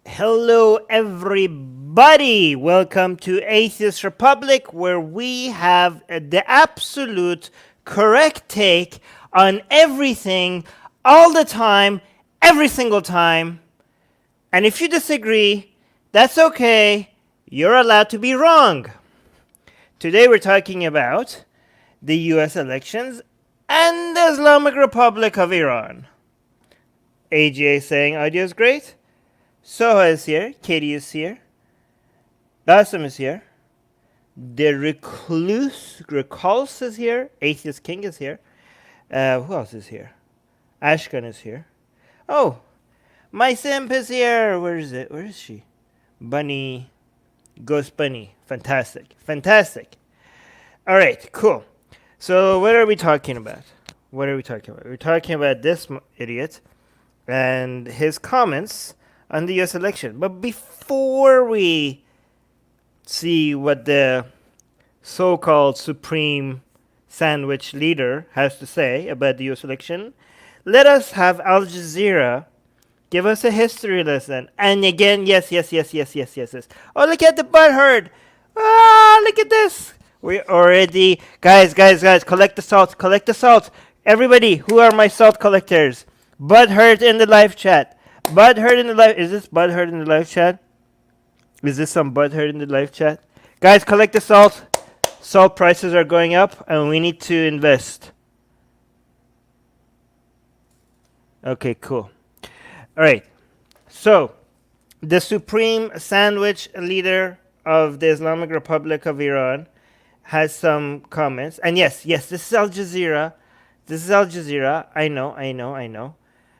Hello, everybody. Welcome to Atheist Republic, where we have the absolute correct take on everything, all the time, every single time. And if you disagree, that's okay. You're allowed to be wrong. Today, we're talking about the US elections and the Islamic Republic of Iran. AGA saying audio is great. Soha is here. Katie is here. Bassam is here. The Recluse is here. Atheist King is here. Who else is here? Ashkan is here. Oh, my simp is here. Where is it? Where is she? Bunny. Ghost Bunny. Fantastic. Fantastic. All right, cool. So what are we talking about? We're talking about this idiot and his comments on the US election. But before we see what the so-called supreme sandwich leader has to say about the US election, let us have Al Jazeera give us a history lesson. And again, yes. Oh, look at the butthurt. Ah, look at this. We already, guys, collect the salt. Everybody, who are my salt collectors? Butthurt in the live chat. Is this butthurt in the live chat? Is this some butthurt in the live chat? Guys, collect the salt. Salt prices are going up and we need to invest. Okay, cool. All right. So, the supreme sandwich leader of the Islamic Republic of Iran has some comments. And yes, this is Al Jazeera. I know.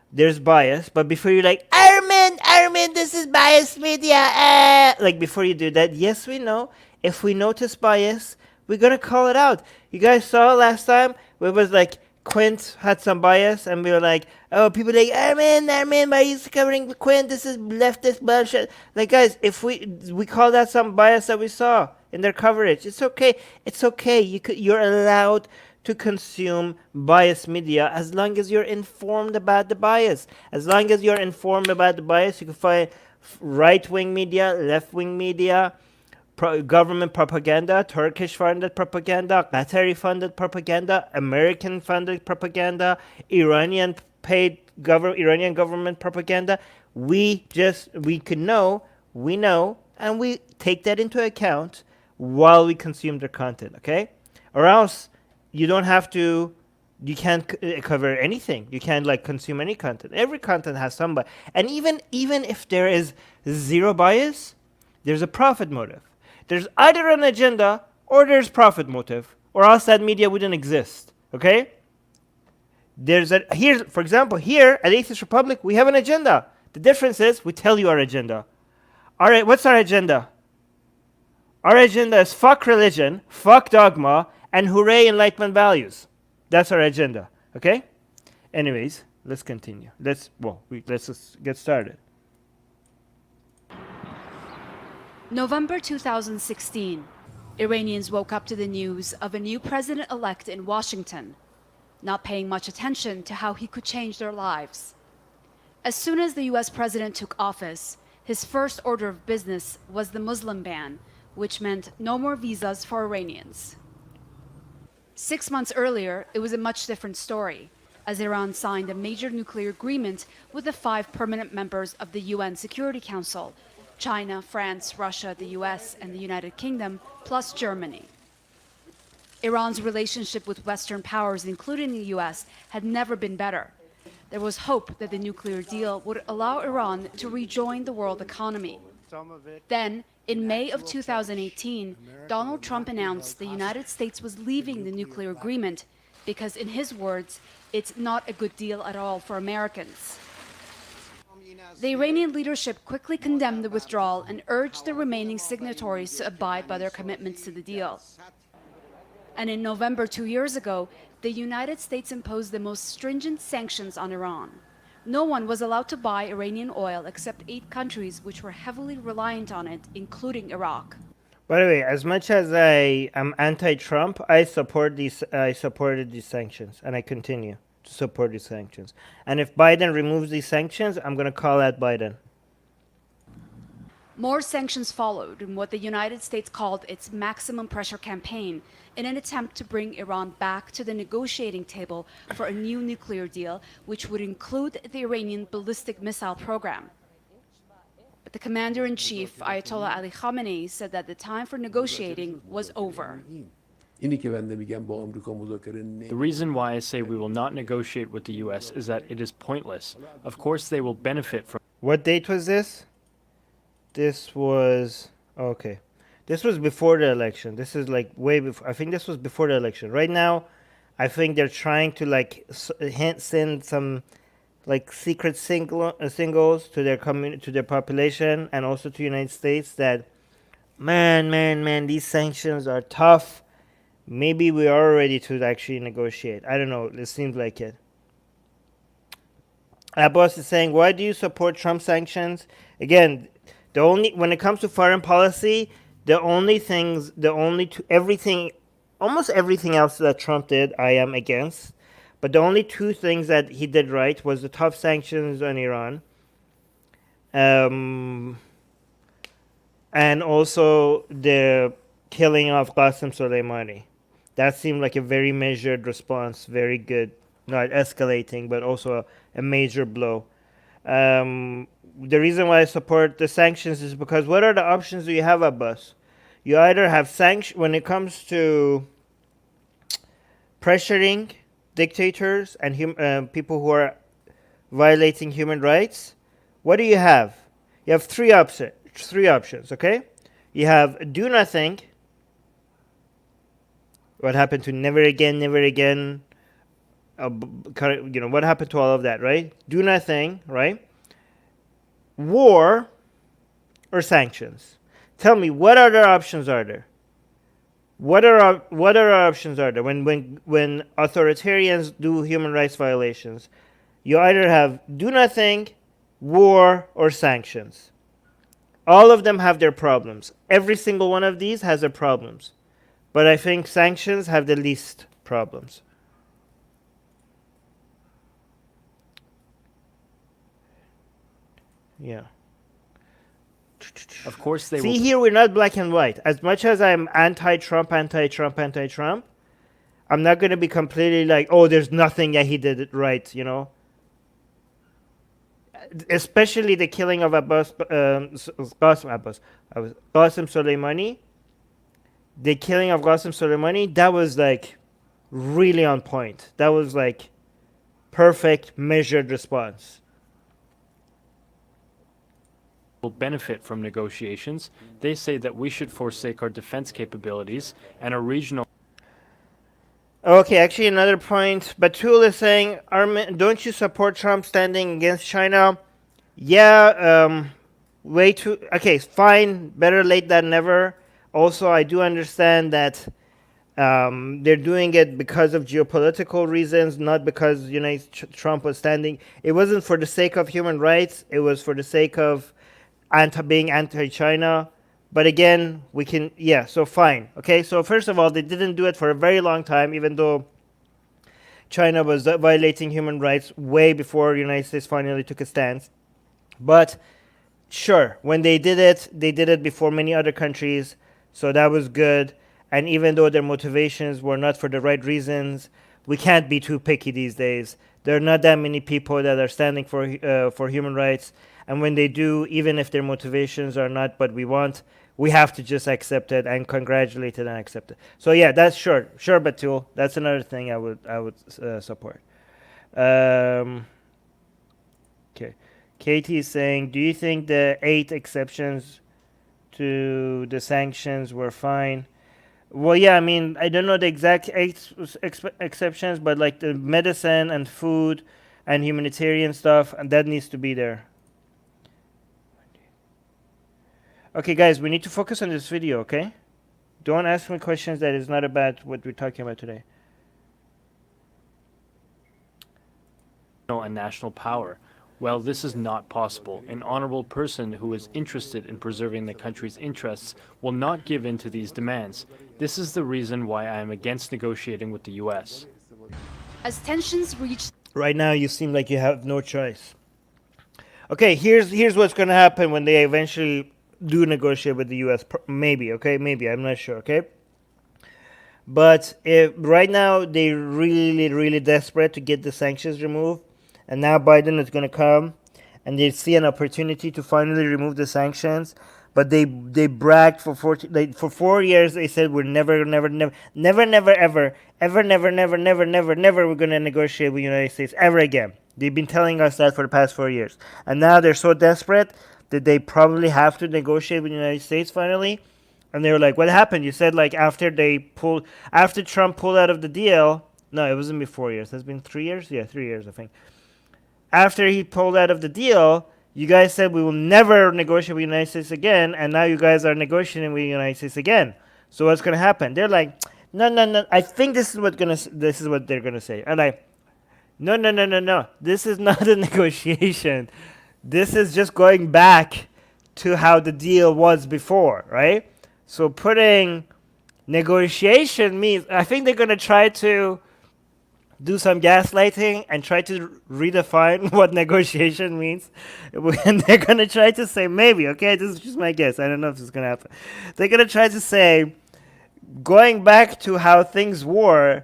There's bias, but before you like, Armin, this is biased media. Like before you do that, yes, we know. If we notice bias, we're gonna call it out. You guys saw last time it was like Quint had some bias, and we were like, oh, people like Armin, why are you covering Quint? This is leftist bullshit. Like guys, if we call that some bias that we saw in their coverage, it's okay. You're allowed to consume biased media as long as you're informed about the bias. As long as you're informed about the bias, you can find right-wing media, left-wing media, government propaganda, Turkish-funded propaganda, Qatari-funded propaganda, American-funded propaganda, Iranian government propaganda. We know, and we take that into account while we consume their content, okay? Or else you can't cover anything. You can't like consume any content. Every content has some bias. And even if there is zero bias, there's a profit motive. There's either an agenda or there's profit motive, or else that media wouldn't exist. Okay? For example, here at Atheist Republic, we have an agenda. The difference is we tell you our agenda. All right, what's our agenda? Our agenda is fuck religion, fuck dogma, and hooray Enlightenment values. That's our agenda. Okay? Anyways, let's continue. Let's just get started. November 2016, Iranians woke up to the news of a new president-elect in Washington, not paying much attention to how he could change their lives. As soon as the US president took office, his first order of business was the Muslim ban, which meant no more visas for Iranians. 6 months earlier, it was a much different story, as Iran signed a major nuclear agreement with the 5 permanent members of the UN Security Council: China, France, Russia, the US, and the United Kingdom, plus Germany. Iran's relationship with Western powers, including the US, had never been better. There was hope that the nuclear deal would allow Iran to rejoin the world economy. Then, in May of 2018, Donald Trump announced the United States was leaving the nuclear agreement because, in his words, it's not a good deal at all for Americans. The Iranian leadership quickly condemned the withdrawal and urged the remaining signatories to abide by their commitments to the deal. And in November 2 years ago, the United States imposed the most stringent sanctions on Iran. No one was allowed to buy Iranian oil except 8 countries which were heavily reliant on it, including Iraq. By the way, as much as I am anti-Trump, I supported these sanctions, and I continue to support these sanctions. And if Biden removes these sanctions, I'm going to call out Biden. More sanctions followed in what the United States called its maximum pressure campaign in an attempt to bring Iran back to the negotiating table for a new nuclear deal, which would include the Iranian ballistic missile program. But the commander-in-chief, Ayatollah Ali Khamenei, said that the time for negotiating was over. The reason why I say we will not negotiate with the US is that it is pointless. Of course, they will benefit from. What date was this? This was okay. This was before the election. This is like way before. I think this was before the election. Right now, I think they're trying to like send some like secret singles to their community, to their population, and also to the United States that, man, these sanctions are tough. Maybe we are ready to actually negotiate. I don't know. It seems like it. Abbas is saying, why do you support Trump sanctions? Again, when it comes to foreign policy, almost everything else that Trump did, I am against. But the only two things that he did right was the tough sanctions on Iran, and also the killing of Qasem Soleimani. That seemed like a very measured response, very good, not escalating, but also a major blow. The reason why I support the sanctions is because what are the options do you have, Abbas? You either have sanctions when it comes to pressuring dictators and people who are violating human rights. What do you have? You have three options, okay? You have do nothing. What happened to never again? What happened to all of that, right? Do nothing, right? War or sanctions. Tell me, what other options are there? What other options are there when authoritarians do human rights violations? You either have do nothing, war, or sanctions. All of them have their problems. Every single one of these has their problems. But I think sanctions have the least problems. Yeah. Of course they See, will. here we're not black and white. As much as I'm anti-Trump, I'm not going to be completely like, oh, there's nothing that he did it right, you know? Especially the killing of Qasem Soleimani. The killing of Qasem Soleimani, that was like really on point. That was like perfect, measured response. Will benefit from negotiations. They say that we should forsake our defense capabilities and our regional. Okay, actually another point. Batul is saying, Armin, don't you support Trump standing against China? Yeah, way too. Okay, fine. Better late than never. Also, I do understand that they're doing it because of geopolitical reasons, not because Trump was standing. It wasn't for the sake of human rights. It was for the sake of being anti-China. But again, so fine. Okay, so first of all, they didn't do it for a very long time, even though China was violating human rights way before the United States finally took a stance. But sure, when they did it before many other countries, so that was good. And even though their motivations were not for the right reasons, we can't be too picky these days. There are not that many people that are standing for human rights. And when they do, even if their motivations are not what we want, we have to just accept it and congratulate it and accept it. So yeah, that's sure, Batul. That's another thing I would support. Okay, Katie is saying, do you think the 8 exceptions to the sanctions were fine? Well, yeah, I mean, I don't know the exact 8 exceptions, but like the medicine and food and humanitarian stuff, and that needs to be there. Okay, guys, we need to focus on this video, okay? Don't ask me questions that is not about what we're talking about today. And national power. Well, this is not possible. An honorable person who is interested in preserving the country's interests will not give in to these demands. This is the reason why I am against negotiating with the US. As tensions reached... Right now, you seem like you have no choice. Okay, here's what's going to happen when they eventually do negotiate with the U.S. Maybe, okay, maybe, I'm not sure, okay. But if right now they're really desperate to get the sanctions removed, and now Biden is going to come, and they see an opportunity to finally remove the sanctions. But they bragged for 4 years. They said we're never ever we're going to negotiate with the United States ever again. They've been telling us that for the past 4 years, and now they're so desperate that they probably have to negotiate with the United States finally. And they were like, what happened? You said like after Trump pulled out of the deal. No, it wasn't been 4 years. It's been 3 years. Yeah, 3 years, I think. After he pulled out of the deal, you guys said we will never negotiate with the United States again, and now you guys are negotiating with the United States again. So what's gonna happen? They're like, no. I think this is what they're gonna say. And no. This is not a negotiation. This is just going back to how the deal was before, right? So putting negotiation means, I think they're gonna try to do some gaslighting and try to redefine what negotiation means. And they're going to try to say, maybe, okay, this is just my guess. I don't know if this is going to happen. They're going to try to say, going back to how things were,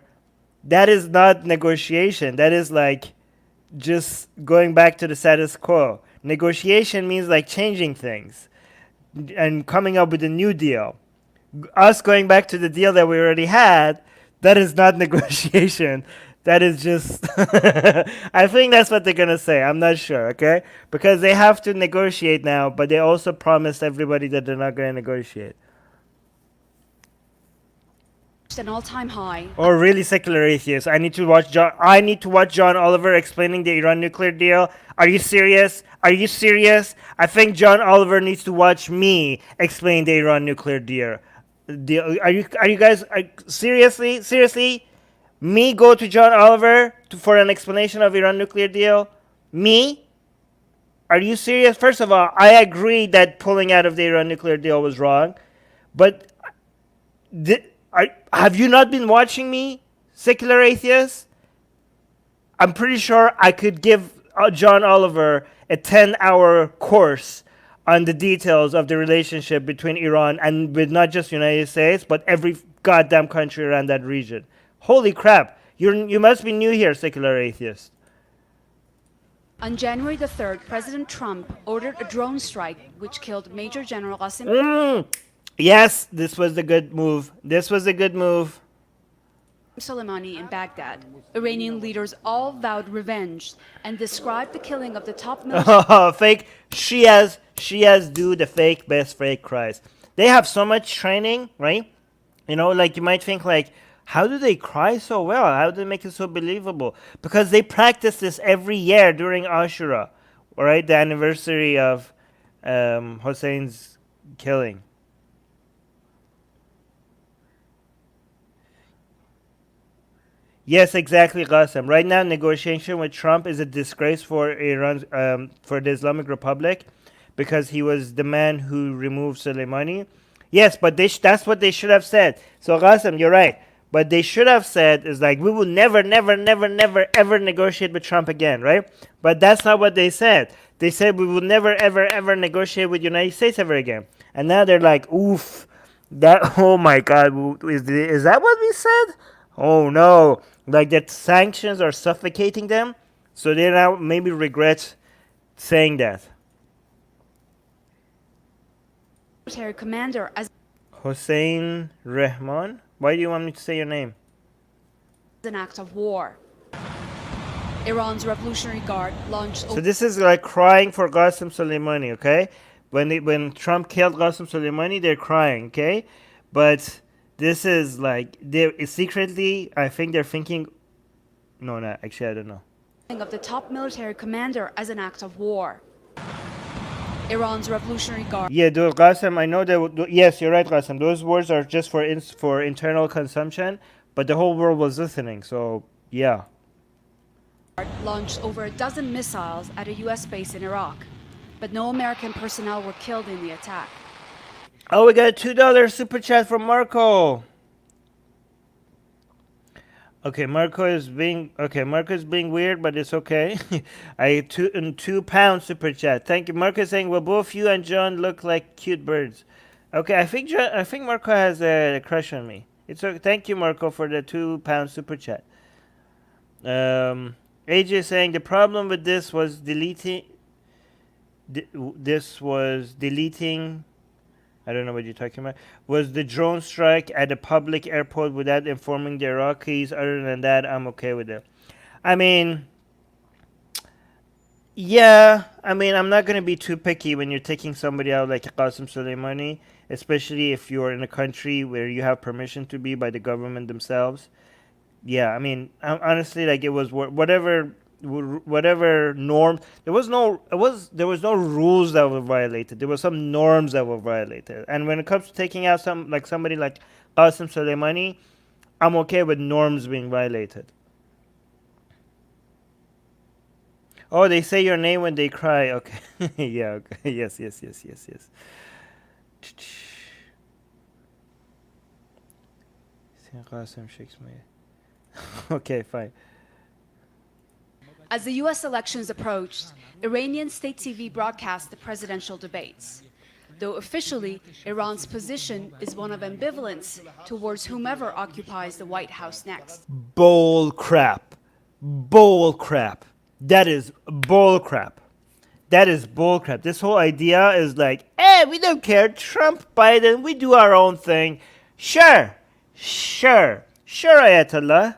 that is not negotiation. That is like just going back to the status quo. Negotiation means like changing things and coming up with a new deal. Us going back to the deal that we already had, that is not negotiation. That is just, I think that's what they're going to say. I'm not sure, okay? Because they have to negotiate now, but they also promised everybody that they're not going to negotiate. An all-time high. Or really secular atheists. I need to watch John Oliver explaining the Iran nuclear deal. Are you serious? Are you serious? I think John Oliver needs to watch me explain the Iran nuclear deal. Are you guys seriously? Me go to John Oliver for an explanation of Iran nuclear deal? Me? Are you serious? First of all, I agree that pulling out of the Iran nuclear deal was wrong. But have you not been watching me, secular atheists? I'm pretty sure I could give John Oliver a 10-hour course on the details of the relationship between Iran and with not just the United States, but every goddamn country around that region. Holy crap. You must be new here, secular atheist. On January the 3rd, President Trump ordered a drone strike which killed Major General Qasem Yes, this was a good move. Soleimani in Baghdad. Iranian leaders all vowed revenge and described the killing of the top military. Fake Shias do the fake best fake cries. They have so much training, right? You know, like you might think like, how do they cry so well? How do they make it so believable? Because they practice this every year during Ashura, right? The anniversary of Hussein's killing. Yes, exactly, Qasim. Right now, negotiation with Trump is a disgrace for Iran, for the Islamic Republic, because he was the man who removed Soleimani. Yes, but that's what they should have said. So, Qasim, you're right. But they should have said is like, we will never ever negotiate with Trump again, right? But that's not what they said. They said we will never ever negotiate with the United States ever again. And now they're like, oof, oh my God, is that what we said? Oh no, like that sanctions are suffocating them. So they now maybe regret saying that. Military commander as Hossein Rehman? Why do you want me to say your name? an act of war. Iran's Revolutionary Guard launched. So this is like crying for Qasem Soleimani, okay? When Trump killed Qasem Soleimani, they're crying, okay? But this is like they secretly, I think they're thinking. No, actually, I don't know. Of the top military commander as an act of war. Iran's Revolutionary Guard. Yeah, Qasem, I know that. Yes, you're right, Qasem. Those words are just for internal consumption, but the whole world was listening. So yeah. Launched over a dozen missiles at a U.S. base in Iraq, but no American personnel were killed in the attack. Oh, we got a $2 super chat from Marco. Okay, Marco is being weird, but it's okay. I £2 super chat. Thank you. Marco is saying, well, both you and John look like cute birds. Okay, I think Marco has a crush on me. It's okay. Thank you, Marco, for the £2 super chat. AJ is saying the problem with this was deleting. This was deleting. I don't know what you're talking about. Was the drone strike at a public airport without informing the Iraqis? Other than that, I'm okay with it. I mean, yeah. I mean, I'm not going to be too picky when you're taking somebody out like Qasem Soleimani, especially if you're in a country where you have permission to be by the government themselves. Yeah, I mean, honestly, like it was whatever norm. There was no rules that were violated. There were some norms that were violated. And when it comes to taking out somebody like Qasem Soleimani, I'm okay with norms being violated. Oh, they say your name when they cry. Okay, yeah, okay, yes. Qasem shakes my. Okay, fine. As the US elections approached, Iranian state TV broadcast the presidential debates. Though officially, Iran's position is one of ambivalence towards whomever occupies the White House next. Bull crap. That is bull crap. This whole idea is like, we don't care. Trump, Biden, we do our own thing. Sure, Ayatollah.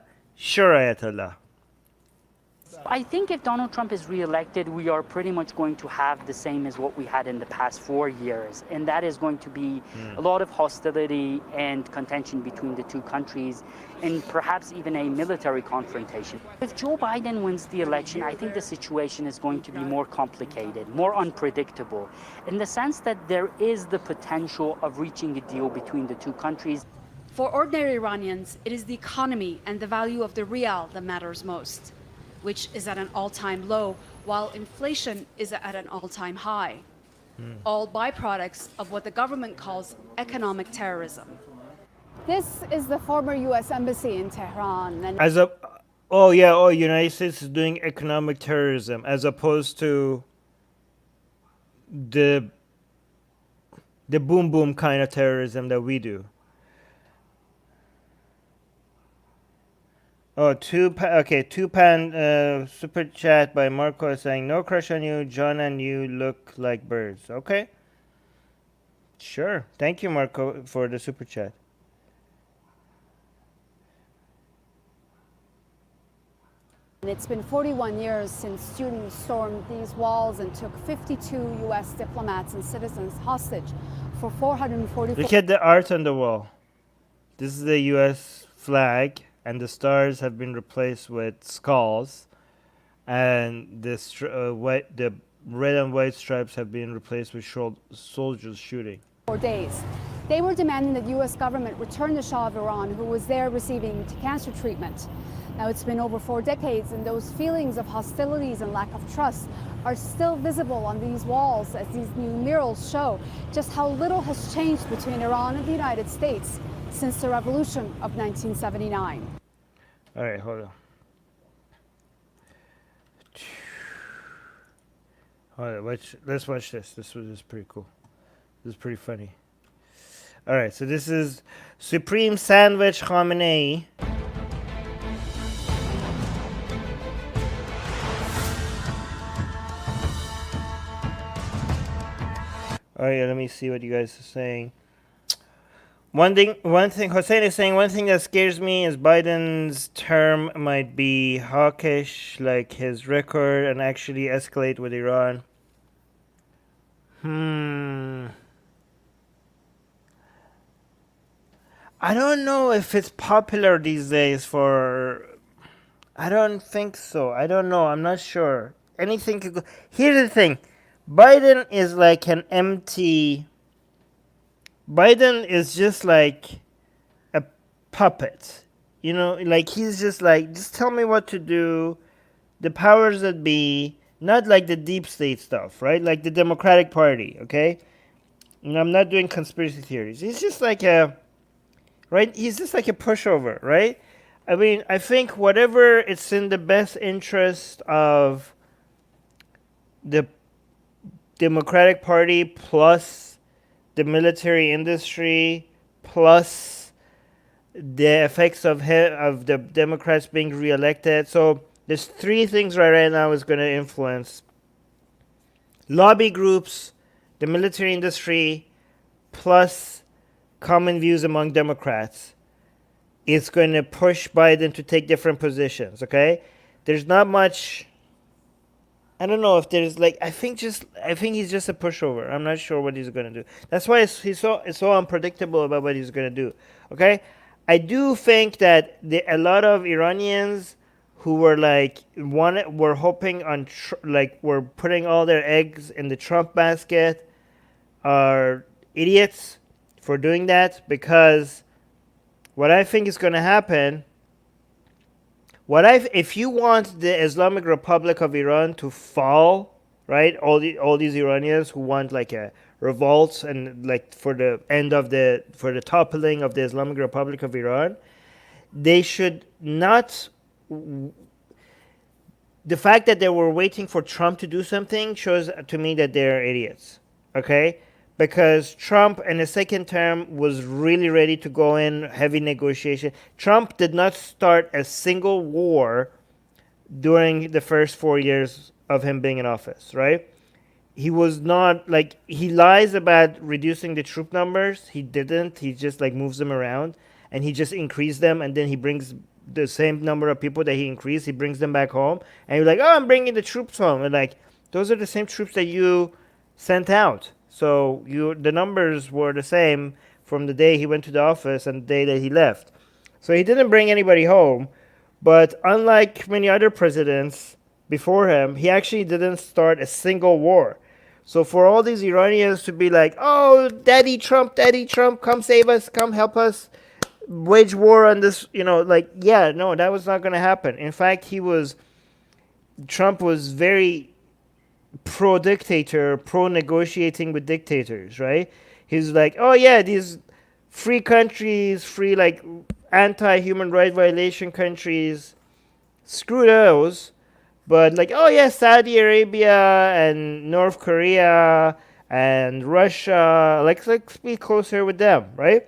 I think if Donald Trump is reelected, we are pretty much going to have the same as what we had in the past 4 years. And that is going to be a lot of hostility and contention between the two countries, and perhaps even a military confrontation. If Joe Biden wins the election, I think the situation is going to be more complicated, more unpredictable, in the sense that there is the potential of reaching a deal between the two countries. For ordinary Iranians, it is the economy and the value of the rial that matters most, which is at an all-time low, while inflation is at an all-time high. All byproducts of what the government calls economic terrorism. This is the former U.S. Embassy in Tehran. And United States is doing economic terrorism as opposed to the boom boom kind of terrorism that we do. Oh, £2 super chat by Marco saying, no crush on you, John and you look like birds. Okay. Sure. Thank you, Marco, for the super chat. it's been 41 years since students stormed these walls and took 52 U.S. diplomats and citizens hostage for 444. Look at the art on the wall. This is the U.S. flag, and the stars have been replaced with skulls, and the red and white stripes have been replaced with soldiers shooting. 4 days. They were demanding that the U.S. government return the Shah of Iran, who was there receiving cancer treatment. Now, it's been over 4 decades, and those feelings of hostilities and lack of trust are still visible on these walls as these new murals show just how little has changed between Iran and the United States since the revolution of 1979. All right, hold on. Let's watch this. This is pretty cool. This is pretty funny. All right, so this is Supreme Sandwich Khamenei. All right, let me see what you guys are saying. One thing, Hossein is saying, one thing that scares me is Biden's term might be hawkish, like his record, and actually escalate with Iran. I don't know if it's popular these days I don't think so. I don't know. I'm not sure. Anything could go. Here's the thing. Biden is like an empty... Biden is just like a puppet. You know, like he's just like, just tell me what to do. The powers that be, not like the deep state stuff, right? Like the Democratic Party, okay? And I'm not doing conspiracy theories. He's just like a... Right? He's just like a pushover, right? I mean, I think whatever it's in the best interest of the Democratic Party plus the military industry plus the effects of the Democrats being reelected. So there's three things right now is going to influence lobby groups, the military industry, plus common views among Democrats. It's going to push Biden to take different positions. Okay, there's not much. I don't know if there's like I think he's just a pushover. I'm not sure what he's gonna do. That's why it's so unpredictable about what he's gonna do. Okay, I do think that a lot of Iranians who were like were hoping on were putting all their eggs in the Trump basket are idiots for doing that, because what I think is gonna happen. If you want the Islamic Republic of Iran to fall, right? All these Iranians who want like a revolt and like for the toppling of the Islamic Republic of Iran, they should not. The fact that they were waiting for Trump to do something shows to me that they're idiots. Okay, because Trump in the second term was really ready to go in heavy negotiation. Trump did not start a single war during the first 4 years of him being in office, right? He was not like, he lies about reducing the troop numbers. He didn't. He just like moves them around and he just increased them, and then he brings the same number of people that he increased, he brings them back home, and you're like, oh, I'm bringing the troops home. And like, those are the same troops that you sent out. So the numbers were the same from the day he went to the office and the day that he left. So he didn't bring anybody home. But unlike many other presidents before him, he actually didn't start a single war. So for all these Iranians to be like, oh, Daddy Trump, come save us, come help us wage war on this, like, yeah, no, that was not going to happen. In fact, Trump was very pro-dictator, pro-negotiating with dictators, right? He's like, oh yeah, these free countries, free like anti-human rights violation countries, screw those. But like, oh yeah, Saudi Arabia and North Korea and Russia, let's be closer with them, right?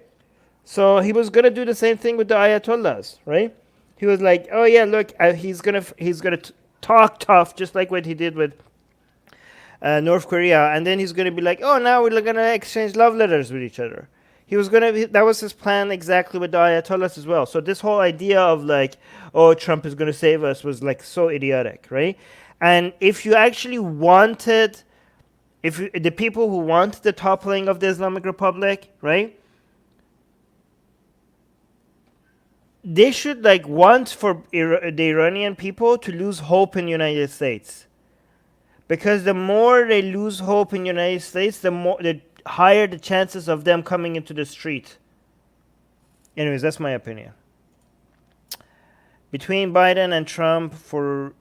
So he was gonna do the same thing with the Ayatollahs, right? He was like, oh yeah, look, he's gonna talk tough, just like what he did with North Korea, and then he's going to be like, oh, now we're going to exchange love letters with each other. That was his plan exactly with the Ayatollahs as well. So this whole idea of like, oh, Trump is going to save us was like so idiotic, right? And if you actually wanted, the people who want the toppling of the Islamic Republic, right? They should like want for the Iranian people to lose hope in the United States. Because the more they lose hope in the United States, the higher the chances of them coming into the street. Anyways, that's my opinion. Between Biden and Trump, for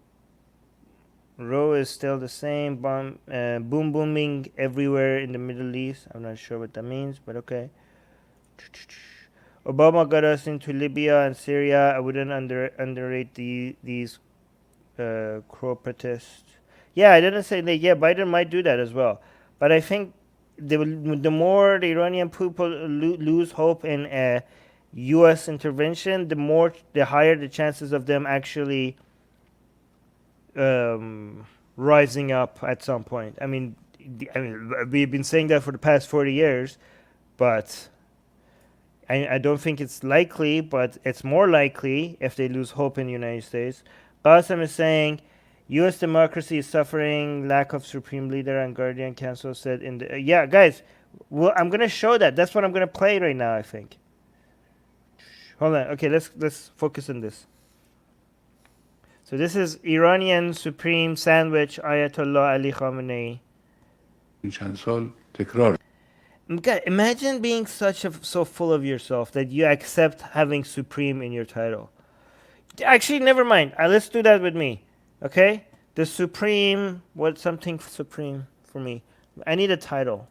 Roe is still the same. Boom booming everywhere in the Middle East. I'm not sure what that means, but okay. Obama got us into Libya and Syria. I wouldn't underrate these corporatists. Yeah, I didn't say that. Yeah, Biden might do that as well. But I think the more the Iranian people lose hope in a U.S. intervention, the higher the chances of them actually rising up at some point. I mean, we've been saying that for the past 40 years, but I don't think it's likely, but it's more likely if they lose hope in the United States. Qasim is saying, U.S. democracy is suffering lack of supreme leader, and Guardian Council said in the... yeah, guys, I'm going to show that. That's what I'm going to play right now, I think. Hold on. Okay, let's focus on this. So this is Iranian Supreme Sandwich Ayatollah Ali Khamenei. God, imagine being so full of yourself that you accept having Supreme in your title. Actually, never mind. Let's do that with me. Okay? The Supreme, something Supreme for me. I need a title.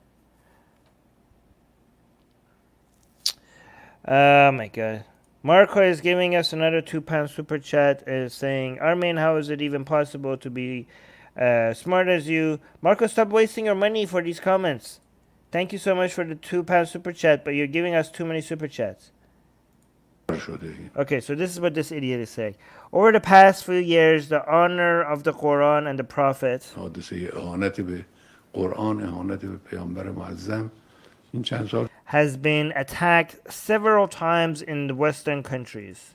Oh my God. Marco is giving us another £2 super chat, is saying, Armin, how is it even possible to be smart as you? Marco, stop wasting your money for these comments. Thank you so much for the £2 super chat, but you're giving us too many super chats. Okay, so this is what this idiot is saying. Over the past few years, the honor of the Quran and the Prophet has been attacked several times in the Western countries.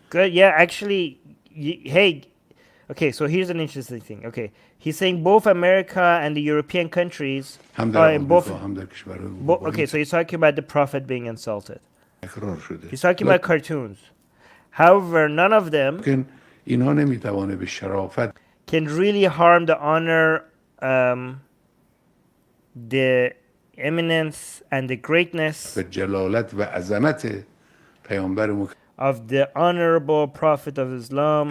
Good, yeah, actually, hey, okay, so here's an interesting thing. Okay, he's saying both America and the European countries are in both. Okay, so he's talking about the Prophet being insulted. He's talking about cartoons. However, none of them can really harm the honor, the eminence, and the greatness of the honorable Prophet of Islam.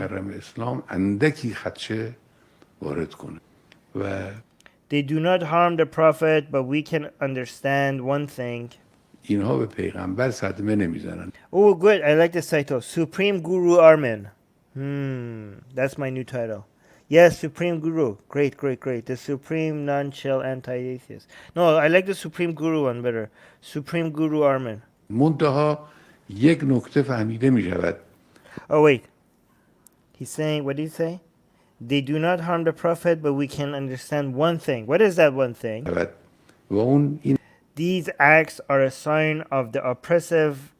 They do not harm the Prophet, but we can understand one thing. Oh, good. I like this title. Supreme Guru Armin. That's my new title. Yes, Supreme Guru. Great, great, great. The Supreme Non-Chill Anti-Atheist. No, I like the Supreme Guru one better. Supreme Guru Armin. Oh, wait. He's saying, what did he say? They do not harm the Prophet, but we can understand one thing. What is that one thing? These acts are a sign of the oppressive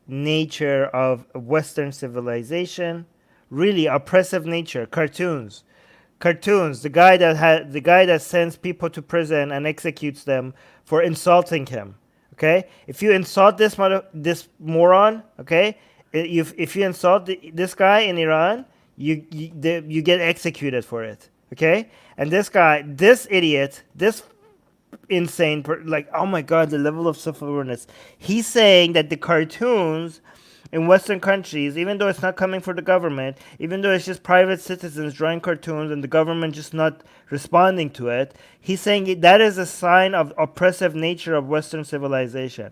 nature of Western civilization. Really oppressive nature. Cartoons. The guy that sends people to prison and executes them for insulting him. Okay, if you insult this moron, okay, if you insult this guy in Iran, you get executed for it. Okay, and this guy, this idiot, this insane, like, oh my God, the level of self-awareness. He's saying that the cartoons in Western countries, even though it's not coming from the government, even though it's just private citizens drawing cartoons and the government just not responding to it, he's saying that is a sign of oppressive nature of Western civilization.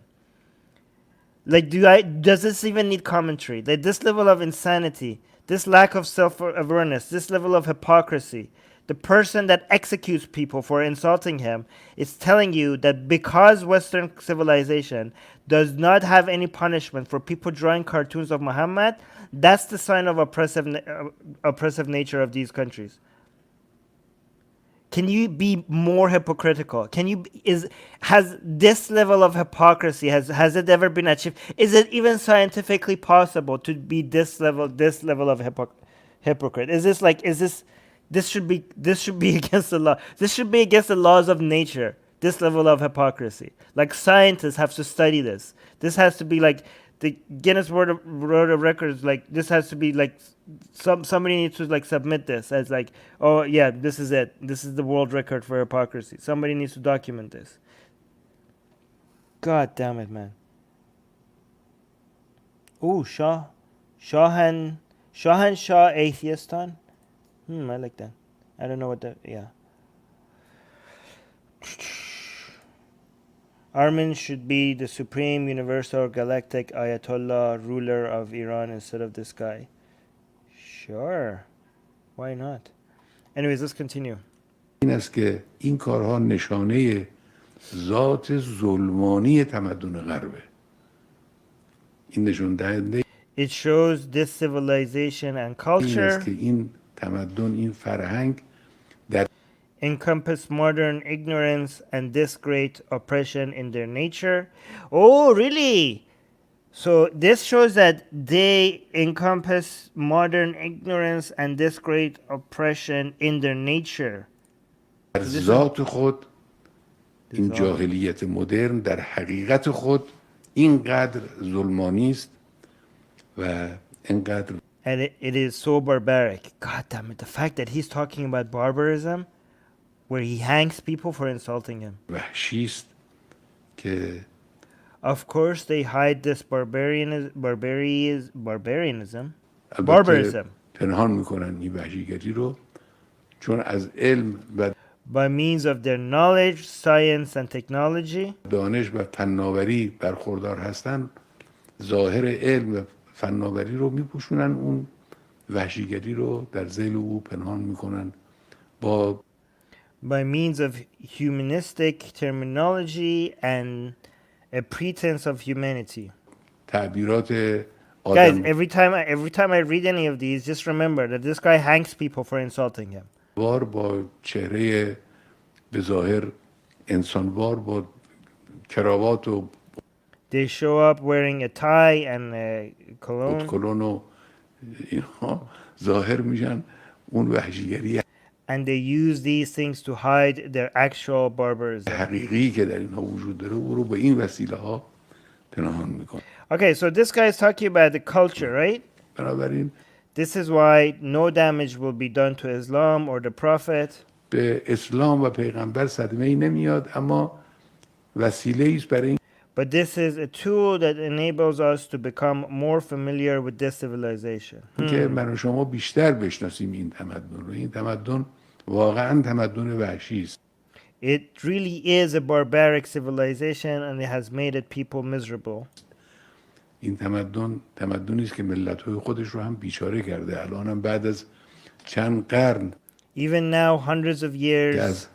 Like, does this even need commentary? Like, this level of insanity, this lack of self-awareness, this level of hypocrisy, the person that executes people for insulting him is telling you that because Western civilization does not have any punishment for people drawing cartoons of Muhammad, that's the sign of oppressive nature of these countries. Can you be more hypocritical? Has this level of hypocrisy, has it ever been achieved? Is it even scientifically possible to be this level of hypocrite? This should be against the law. This should be against the laws of nature. This level of hypocrisy. Like, scientists have to study this. This has to be like the Guinness World of Records. Like, this has to be like somebody needs to like submit this as like, oh yeah, this is it. This is the world record for hypocrisy. Somebody needs to document this. God damn it, man. Oh, Shahan Shah Atheistan. I like that. I don't know what that, yeah. Armin should be the supreme, universal, galactic Ayatollah ruler of Iran instead of this guy. Sure. Why not? Anyways, let's continue. این است که این کارها نشانه ذات ظلمانی تمدن غربه. این نشون دهنده It shows this civilization and این culture است که این تمدن، این فرهنگ در encompass modern ignorance and this great oppression in their nature. Oh, really? So this shows that they encompass modern ignorance and this great oppression in their nature. در ذات خود این جاهلیت مدرن در حقیقت خود اینقدر ظلمانی است و اینقدر And it is so barbaric. God damn it. The fact that he's talking about barbarism, where he hangs people for insulting him. وحشی است که Of course, they hide this barbarism. البته پنهان میکنن این وحشیگری رو چون از علم و by means of their knowledge, science, and technology. دانش و فناوری برخوردار هستن، ظاهر علم و فناوری رو میپوشونن، اون وحشیگری رو در ذیل او پنهان میکنن با by means of humanistic terminology and a pretense of humanity. تعبیرات Guys, آدم every time I read any of these, just remember that this guy hangs people for insulting him. وار با چهره به ظاهر انسانوار با کراوات و They show up wearing a tie and a cologne, کلون و اینها ظاهر میشن، اون وحشیگری and they use these things to hide their actual barbarism. حقیقی که در اینها وجود داره او رو به این وسیله ها پنهان میکنه. Okay, so this guy is talking about the culture, right? بنابراین This is why no damage will be done to Islam or the Prophet. به اسلام و پیغمبر صدمه ای نمیاد، اما وسیله است برای این But this is a tool that enables us to become more familiar with this civilization. که من و شما بیشتر بشناسیم این تمدن رو. این تمدن واقعا تمدن وحشی است. It really is a barbaric civilization and it has made it people miserable. این تمدنی است که ملت‌های خودش رو هم بیچاره کرده. الان هم بعد از چند قرن Even now, hundreds of که years از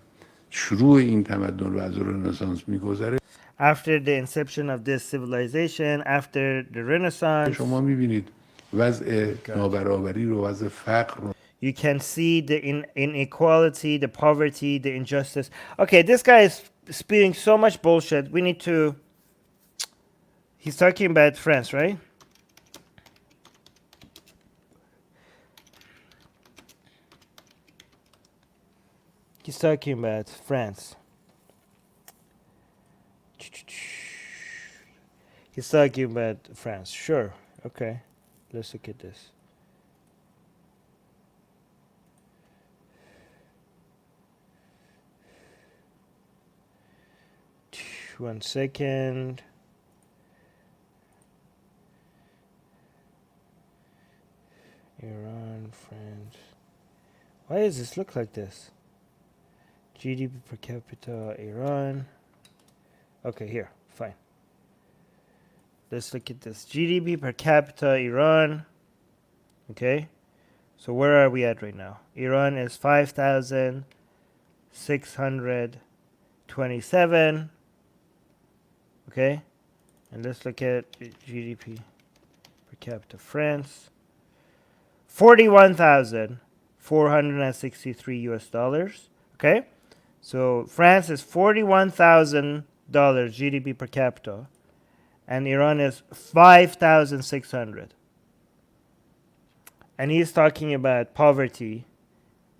شروع این تمدن و از رنسانس میگذره، after the inception of this civilization, after the Renaissance, شما میبینید وضع نابرابری رو، وضع فقر رو، you can see the inequality, the poverty, the injustice. Okay, this guy is spewing so much bullshit. We need to... He's talking about France, right? He's talking about France. He's talking about France. Sure. Okay. Let's look at this. One second. Iran, France. Why does this look like this? GDP per capita, Iran. Okay, here, fine. Let's look at this. GDP per capita, Iran. Okay, so where are we at right now? Iran is 5,627. Okay, and let's look at GDP per capita. France, 41,463 US dollars. Okay, so France is $41,000 GDP per capita, and Iran is 5,600. And he's talking about poverty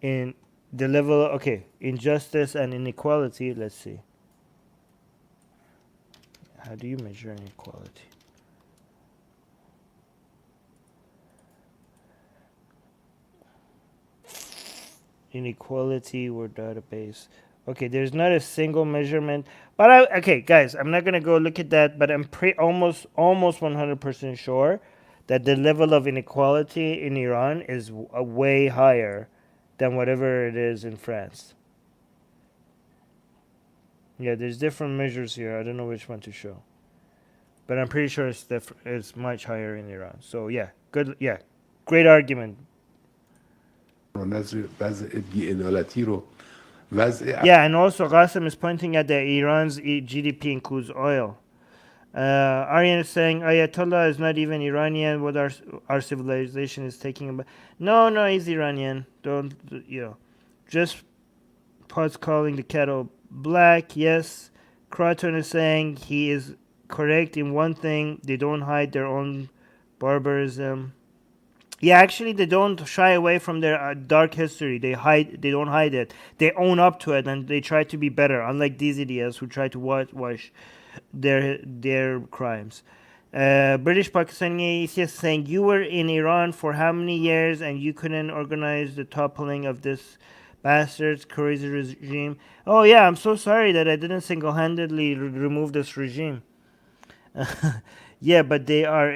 in the level, okay, injustice and inequality. Let's see. How do you measure inequality? Inequality word database. Okay, there's not a single measurement, but okay, guys, I'm not gonna go look at that, but I'm almost 100% sure that the level of inequality in Iran is way higher than whatever it is in France. Yeah, there's different measures here. I don't know which one to show, but I'm pretty sure it's much higher in Iran. So yeah, good. Yeah, great argument. Yeah, and also Qasim is pointing out that Iran's GDP includes oil. Aryan is saying Ayatollah is not even Iranian. What our civilization is taking about. No, he's Iranian. Don't just Pod's calling the cattle black. Yes, Kraton is saying he is correct in one thing. They don't hide their own barbarism. Yeah, actually, they don't shy away from their dark history. They don't hide it. They own up to it, and they try to be better. Unlike these idiots who try to whitewash their crimes. British Pakistani is saying, you were in Iran for how many years, and you couldn't organize the toppling of this bastard's crazy regime? Oh yeah, I'm so sorry that I didn't single-handedly remove this regime. Yeah, but they are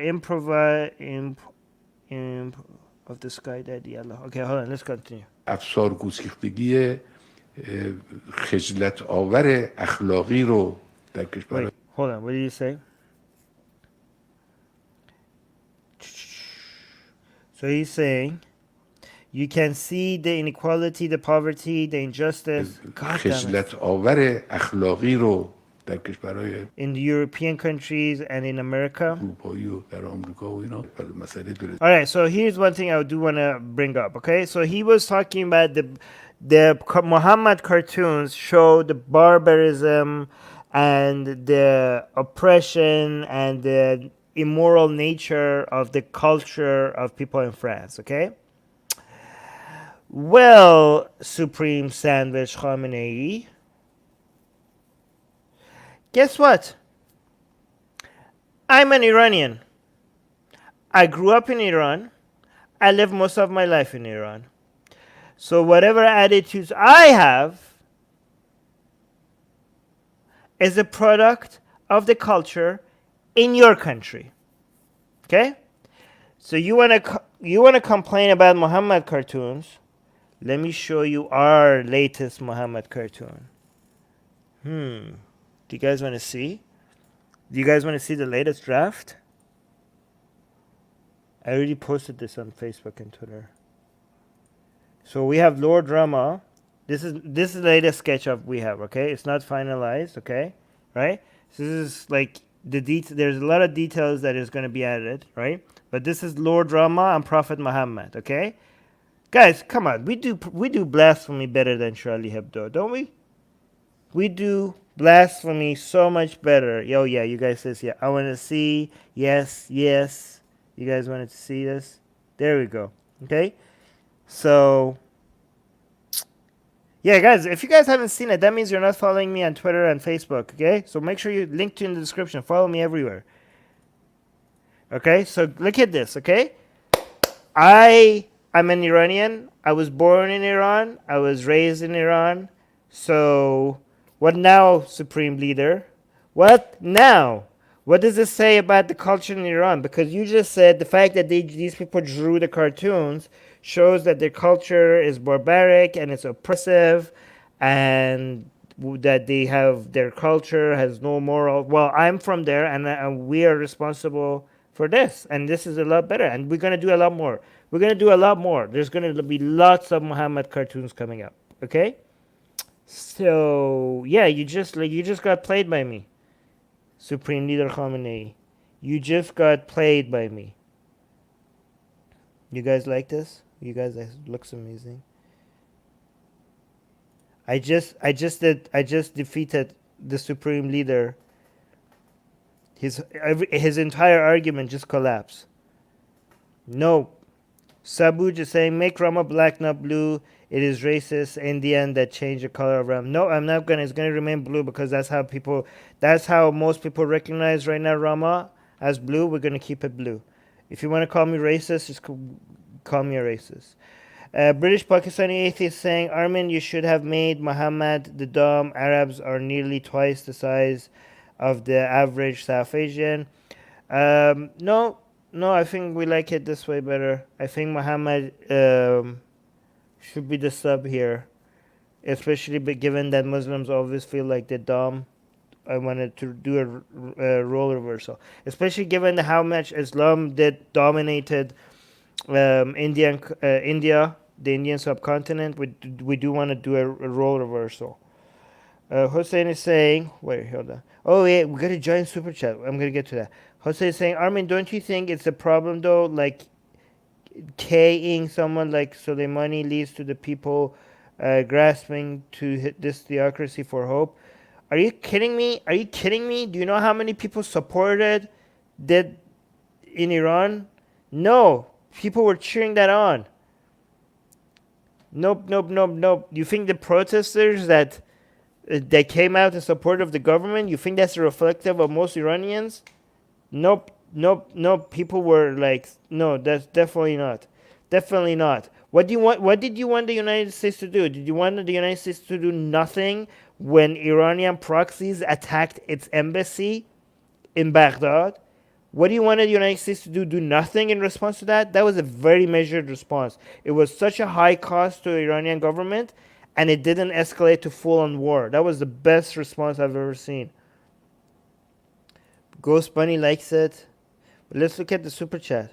of the sky daddy Allah. Okay, hold on, let's continue. افسار گسیختگی خجلت آور اخلاقی رو در کشور Wait, hold on. What did you say? So he's saying you can see the inequality, the poverty, the injustice. God damn it. خجلت آور اخلاقی رو در کشورهای In the European countries and in America. اروپایی و در آمریکا و اینا مسئله داره. All right, so here's one thing I do want to bring up, okay? So he was talking about the Muhammad cartoons show the barbarism and the oppression and the immoral nature of the culture of people in France, okay? Well, Supreme Sandwich Khamenei, guess what? I'm an Iranian. I grew up in Iran. I lived most of my life in Iran. So whatever attitudes I have is a product of the culture in your country. Okay? So you want to complain about Muhammad cartoons? Let me show you our latest Muhammad cartoon. Do you guys want to see? Do you guys want to see the latest draft? I already posted this on Facebook and Twitter. So we have Lord Rama. This is the latest sketch of we have, okay? It's not finalized, okay? Right? So this is like there's a lot of details that is going to be added, right? But this is Lord Rama and Prophet Muhammad, okay? Guys, come on. We do blasphemy better than Charlie Hebdo, don't we? We do blasphemy so much better. Yo, yeah, you guys says yeah. I want to see. Yes, yes. You guys wanted to see this? There we go. Okay? So, yeah, guys, if you guys haven't seen it, that means you're not following me on Twitter and Facebook, okay? So make sure you link to in the description. Follow me everywhere. Okay? So look at this, okay? I'm an Iranian. I was born in Iran. I was raised in Iran. So, what now, Supreme Leader? What now? What does this say about the culture in Iran? Because you just said the fact that these people drew the cartoons shows that their culture is barbaric and it's oppressive and that their culture has no moral. Well, I'm from there and we are responsible for this. And this is a lot better. And we're going to do a lot more. We're going to do a lot more. There's going to be lots of Muhammad cartoons coming up. Okay? So, yeah, you just got played by me. Supreme Leader Khamenei, you just got played by me. You guys like this? You guys, it looks amazing. I just defeated the Supreme Leader. His entire argument just collapsed. No. Sabuj is saying, make Rama black, not blue. It is racist in the end that changed the color of Rama. No, I'm not gonna. It's gonna remain blue because that's how most people recognize right now Rama as blue. We're gonna keep it blue. If you want to call me racist, just call me a racist. British Pakistani atheist saying, Armin, you should have made Muhammad the Dom. Arabs are nearly twice the of the average South Asian. No, I think we like it this way better. I think Muhammad should be the sub here, especially given that Muslims always feel like the Dom. I wanted to do a role reversal, especially given how much Islam dominated India, the Indian subcontinent. We do want to do a role reversal. Hossein is saying, wait, hold on. Oh, yeah, we got to join Super Chat. I'm going to get to that. Hossein is saying, Armin, don't you think it's a problem, though, like, K-ing someone like Soleimani leads to the people grasping to this theocracy for hope? Are you kidding me? Are you kidding me? Do you know how many people supported that in Iran? No. People were cheering that on. Nope. You think the protesters that came out in support of the government, you think that's reflective of most Iranians? Nope. People were like, no, that's definitely not. Definitely not. What did you want the United States to do? Did you want the United States to do nothing when Iranian proxies attacked its embassy in Baghdad? What do you want the United States to do? Do nothing in response to that? That was a very measured response. It was such a high cost to the Iranian government, and it didn't escalate to full-on war. That was the best response I've ever seen. Ghost Bunny likes it. But let's look at the super chat.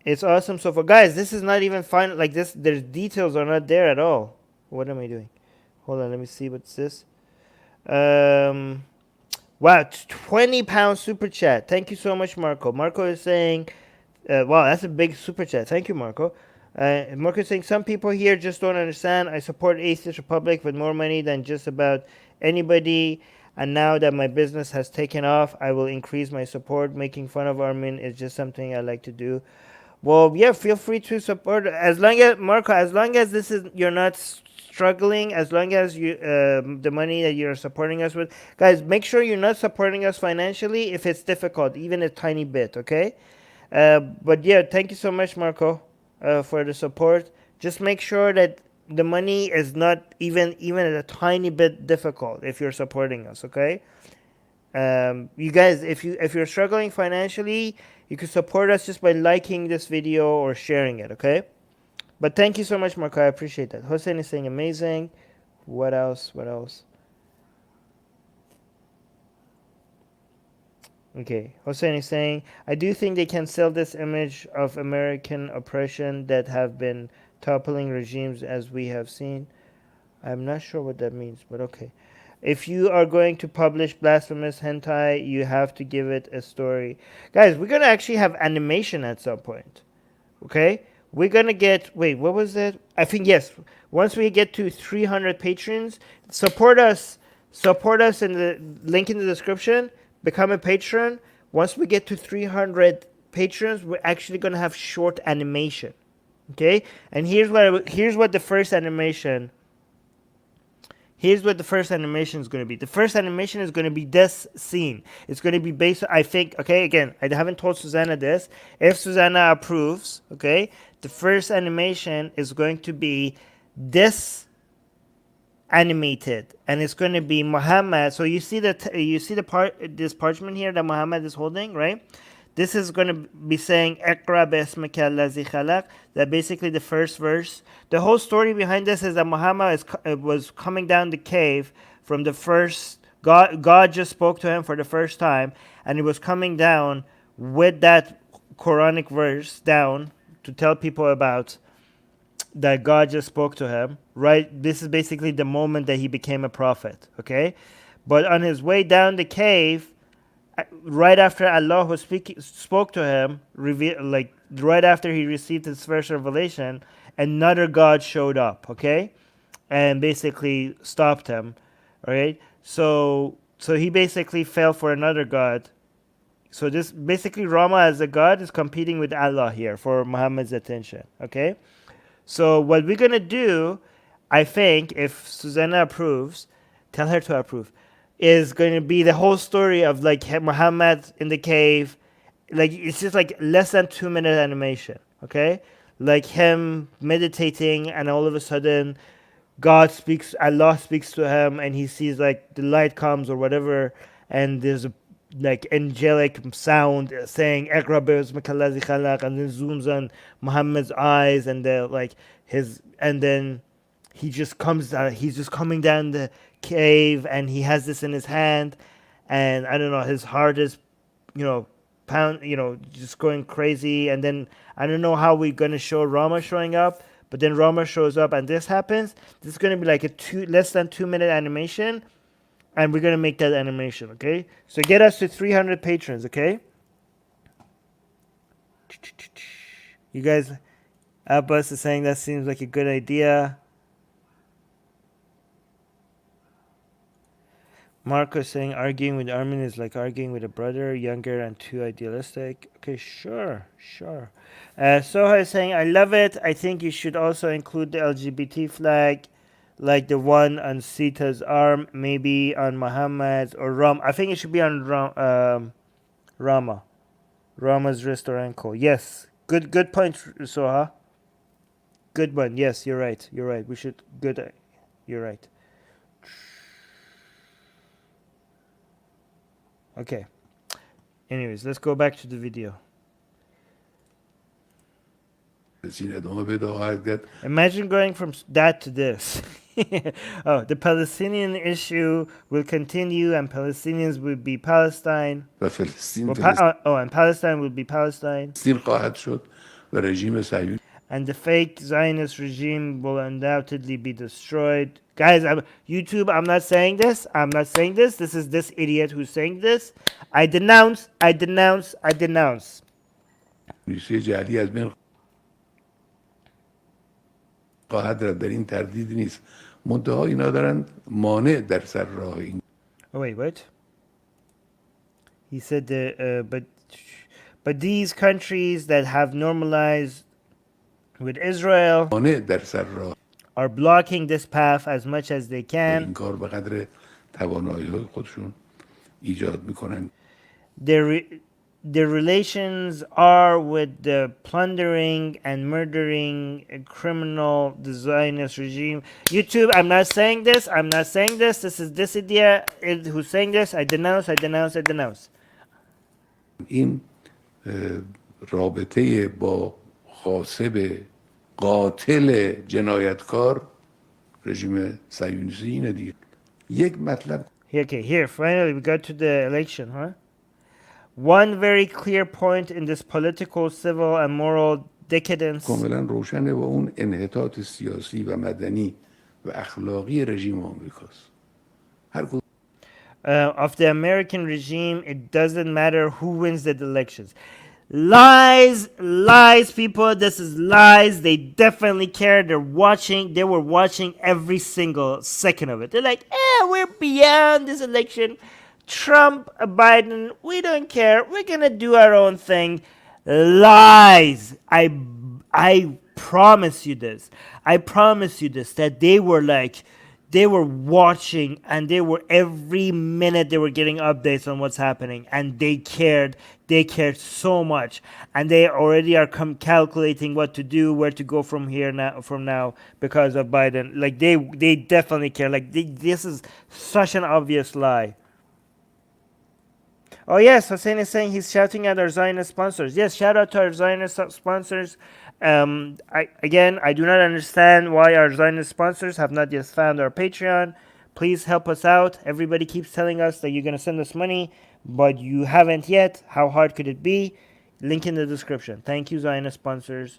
It's awesome so far. Guys, this is not even final. Like this, there's details are not there at all. What am I doing? Hold on, let me see what's this. Wow, £20 super chat. Thank you so much, Marco. Marco is saying, wow, that's a big super chat. Thank you, Marco. Marco is saying, some people here just don't understand. I support Atheist Republic with more money than just about anybody. And now that my business has taken off, I will increase my support. Making fun of Armin is just something I like to do. Well, yeah, feel free to support. As long as, Marco, as long as this is, you're not struggling, as long as you the money that you're supporting us with, guys, make sure you're not supporting us financially if it's difficult, even a tiny bit, okay? But yeah, thank you so much, Marco, for the support. Just make sure that the money is not even a tiny bit difficult if you're supporting us, okay? You guys, if you're struggling financially, you can support us just by liking this video or sharing it, okay? But thank you so much, Marco. I appreciate that. Hossein is saying amazing. What else? What else? Okay. Hossein is saying, I do think they can sell this image of American oppression that have been toppling regimes as we have seen. I'm not sure what that means, but okay. If you are going to publish blasphemous hentai, you have to give it a story. Guys, we're going to actually have animation at some point. Okay? We're going to get... Wait, what was that? I think, yes. Once we get to 300 patrons, support us. Support us in the link in the description. Become a patron. Once we get to 300 patrons, we're actually going to have short animation. Okay? And here's what the first animation... Here's what the first animation is going to be. The first animation is going to be this scene. It's going to be based, I think, okay, again, I haven't told Susanna this. If Susanna approves, okay, the first animation is going to be this animated. And it's going to be Muhammad. So you see this parchment here that Muhammad is holding, right? This is going to be saying, Iqra bismika allazi khalaq. That basically the first verse. The whole story behind this is that Muhammad was coming down the cave from the first... God just spoke to him for the first time. And he was coming down with that Quranic verse down to tell people about that God just spoke to him. Right? This is basically the moment that he became a prophet. Okay? But on his way down the cave... right after Allah spoke to him, right after he received his first revelation, another God showed up, okay, and basically stopped him, right? So he basically fell for another God. So this basically Rama as a God is competing with Allah here for Muhammad's attention, okay? So what we're gonna do, I think, if Susanna approves, tell her to approve, is going to be the whole story of like Muhammad in the cave. Like it's just like less than 2-minute animation, okay? Like him meditating and all of a sudden Allah speaks to him and he sees like the light comes or whatever and there's a like angelic sound saying Iqra bismika allazi khalaq, and then zooms on Muhammad's eyes and and then he just comes down, he's just coming down the cave and he has this in his hand and I don't know, his heart is just going crazy, and then I don't know how we're gonna show Rama showing up, but then Rama shows up and this happens. This is gonna be like a less than 2-minute animation, and we're gonna make that animation, okay? So get us to 300 patrons, okay? You guys, Abbas is saying that seems like a good idea. Marco is saying arguing with Armin is like arguing with a brother, younger and too idealistic. Okay, sure. Soha is saying, I love it. I think you should also include the LGBT flag, like the one on Sita's arm, maybe on Muhammad's or Ram. I think it should be on Rama. Rama's wrist or ankle. Yes. Good point, Soha. Good one. Yes, you're right. We should... Good. You're right. Okay. Anyways, let's go back to the video. فلسطین ادامه پیدا خواهد کرد Imagine going from that to this. Oh, the Palestinian issue will continue, and Palestinians will be Palestine. و فلسطین And Palestine will be Palestine. فلسطین خواهد شد و رژیم صهیونی And the fake Zionist regime will undoubtedly be destroyed. Guys, YouTube, I'm not saying this. I'm not saying this. This is this idiot who's saying this. I denounce, I denounce, I denounce. روسیه جعلی از بین خواهد رفت، در این تردیدی نیست. منتها اینا دارن مانع در سر راه این Oh, wait, what? He said that, but these countries that have normalized with Israel مانع در سر راه are blocking this path as much as they can. این کار به قدر توانایی‌های خودشون ایجاد میکنن. Their relations are with the plundering and murdering criminal Zionist regime. YouTube, I'm not saying this. I'm not saying this. This is this idiot who's saying this. I denounce, I denounce, I denounce. این رابطه با غاصب قاتل جنایتکار رژیم صهیونیستی اینه دیگه. یک مطلب Okay, here, finally we got to the election, huh? One very clear point in this political, civil, and moral decadence کاملا روشنه و اون انحطاط سیاسی و مدنی و اخلاقی رژیم آمریکاست. هر کدوم of the American regime, it doesn't matter who wins the elections. Lies, lies, people. This is lies. They definitely care. They're watching. They were watching every single second of it. They're like, we're beyond this election. Trump, Biden, we don't care. We're gonna do our own thing. Lies. I promise you this. I promise you this. That they were watching, and they were every minute they were getting updates on what's happening, and they cared so much, and they already are calculating what to do, where to go from now because of Biden. Like they definitely care. Like this is such an obvious lie. Oh yes, Hussein is saying he's shouting at our Zionist sponsors. Yes, shout out to our Zionist sponsors. I do not understand why our Zionist sponsors have not yet found our Patreon. Please help us out. Everybody keeps telling us that you're going to send us money, but you haven't yet. How hard could it be? Link in the description. Thank you, Zionist sponsors.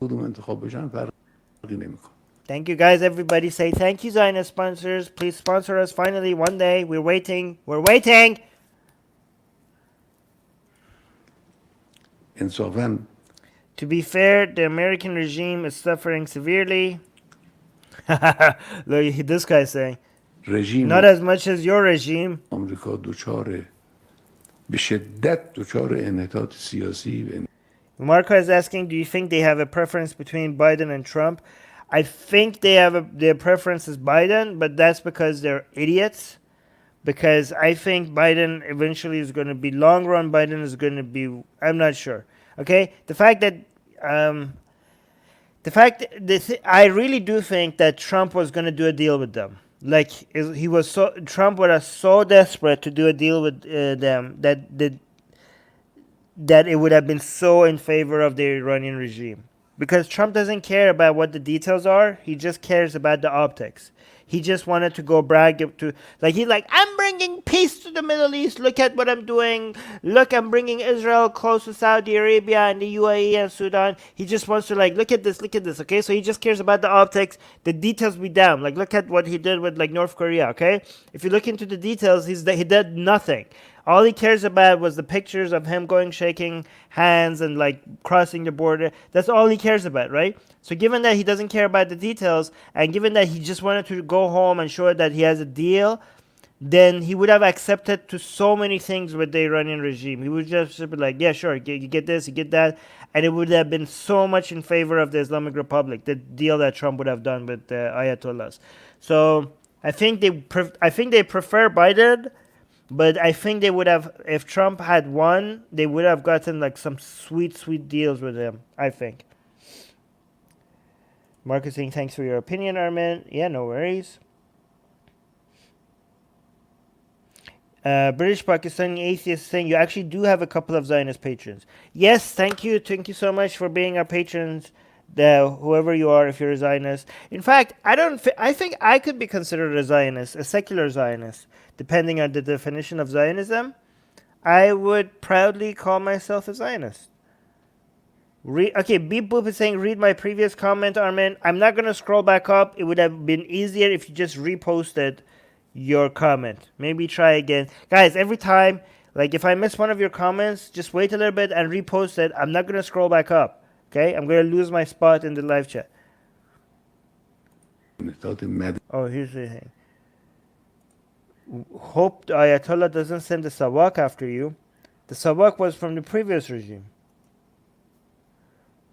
کدوم انتخاب بشن فرقی نمیکنه. Thank you, guys. Everybody say thank you, Zionist sponsors. Please sponsor us finally one day. We're waiting. We're waiting. انصافاً To be fair, the American regime is suffering severely. Look, this guy saying, رژیم not as much as your regime. آمریکا به شدت دچار انحطاط سیاسی و Marco is asking, do you think they have a preference between Biden and Trump? I think they have their preference is Biden, but that's because they're idiots. Because I think Biden eventually is going to be long run. Biden is going to be. I'm not sure. Okay, I really do think that Trump was going to do a deal with them. Like Trump was so desperate to do a deal with them that it would have been so in favor of the Iranian regime. Because Trump doesn't care about what the details are. He just cares about the optics. He just wanted to go brag to, he's like, I'm bringing peace to the Middle East. Look at what I'm doing. Look, I'm bringing Israel close to Saudi Arabia and the UAE and Sudan. He just wants to look at this, okay? So he just cares about the optics. The details be down. Look at what he did with North Korea, okay? If you look into the details, he did nothing. All he cares about was the pictures of him shaking hands and crossing the border. That's all he cares about, right? So given that he doesn't care about the details, and given that he just wanted to go home and show that he has a deal, then he would have accepted to so many things with the Iranian regime. He would just be like, yeah, sure, you get this, you get that. And it would have been so much in favor of the Islamic Republic, the deal that Trump would have done with the Ayatollahs. So I think they prefer Biden. But I think they would have, if Trump had won, they would have gotten some sweet, sweet deals with him, I think. Marcus saying, thanks for your opinion, Armin. Yeah, no worries. British Pakistani atheist saying you actually do have a couple of Zionist patrons. Yes, thank you so much for being our patrons. Whoever you are, if you're a Zionist. In fact, I think I could be considered a Zionist, a secular Zionist, depending on the definition of Zionism. I would proudly call myself a Zionist. Okay, Beep Boop is saying, read my previous comment, Armin. I'm not going to scroll back up. It would have been easier if you just reposted your comment. Maybe try again. Guys, every time, like if I miss one of your comments, just wait a little bit and repost it. I'm not going to scroll back up. Okay? I'm going to lose my spot in the live chat. Oh, here's the thing. Hope the Ayatollah doesn't send the Sawak after you. The Sawak was from the previous regime.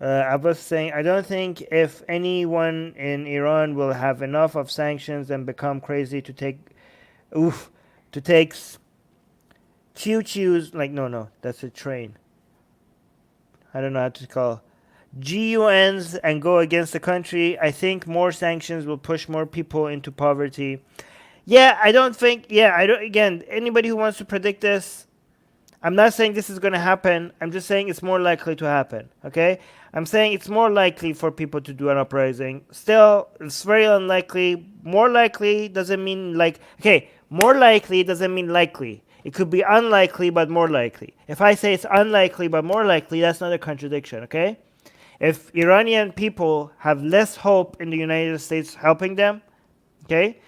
I was saying, I don't think if anyone in Iran will have enough of sanctions and become crazy to take choo-choos, like, no, that's a train. I don't know how to call GUNs and go against the country. I think more sanctions will push more people into poverty. Again, anybody who wants to predict this, I'm not saying this is going to happen. I'm just saying it's more likely to happen, okay? I'm saying it's more likely for people to do an uprising. Still, it's very unlikely. More likely doesn't mean more likely doesn't mean likely. It could be unlikely, but more likely. If I say it's unlikely, but more likely, that's not a contradiction, okay? If Iranian people have less hope in the United States helping them, okay,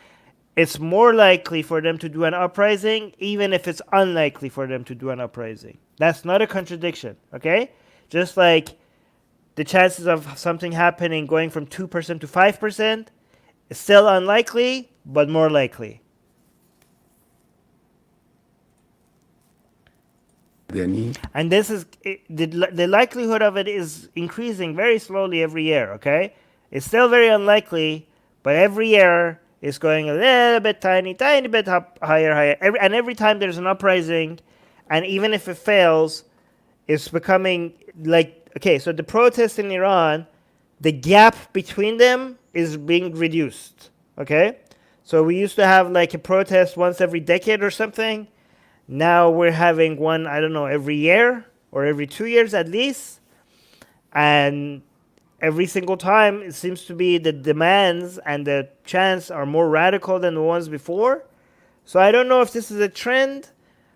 it's more likely for them to do an uprising, even if it's unlikely for them to do an uprising. That's not a contradiction, okay? Just like the chances of something happening going from 2% to 5% is still unlikely, but more likely. And this is the likelihood of it is increasing very slowly every year, okay? It's still very unlikely, but every year it's going a little bit tiny bit higher. Every time there's an uprising, and even if it fails, it's becoming so the protests in Iran, the gap between them is being reduced, okay? So we used to have like a protest once every decade or something. Now we're having one, I don't know, every year or every 2 years at least. And every single time it seems to be the demands and the chants are more radical than the ones before. So I don't know if this is a trend.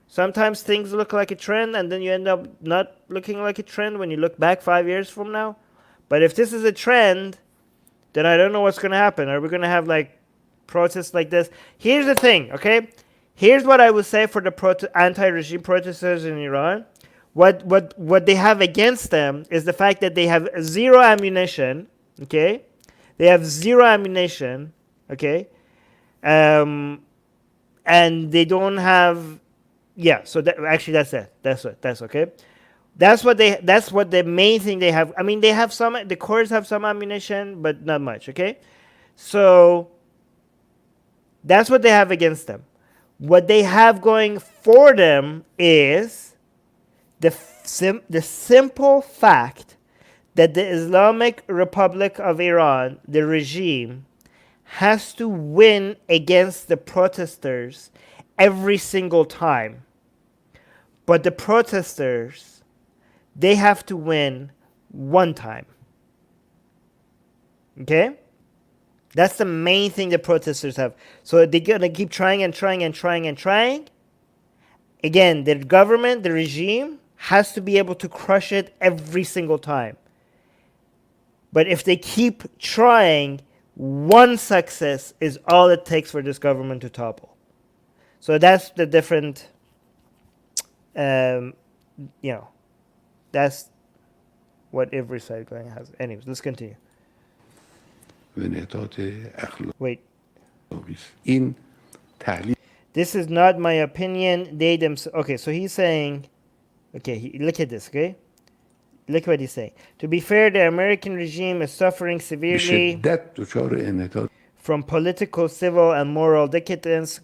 Sometimes things look like a trend and then you end up not looking like a trend when you look back 5 years from now. But if this is a trend, then I don't know what's going to happen. Are we going to have like protests like this? Here's the thing, okay? Here's what I would say for the anti-regime protesters in Iran. What they have against them is the fact that they have zero ammunition, okay? They have zero ammunition, okay? And they don't have, so that's it. That's okay. That's what the main thing they have. I mean, they have the Kurds have some ammunition, but not much, okay? So that's what they have against them. What they have going for them is the simple fact that the Islamic Republic of Iran, the regime, has to win against the protesters every single time. But the protesters, they have to win one time. Okay? That's the main thing the protesters have. So they're going to keep trying. Again, the government, the regime, has to be able to crush it every single time. But if they keep trying, one success is all it takes for this government to topple. So that's the different, that's what every side going has. Anyways, let's continue. Wait. This is not my opinion. They themselves. Okay, so he's saying, look at this, okay? Look what he's saying. To be fair, the American regime is suffering severely from political, civil, and moral decadence.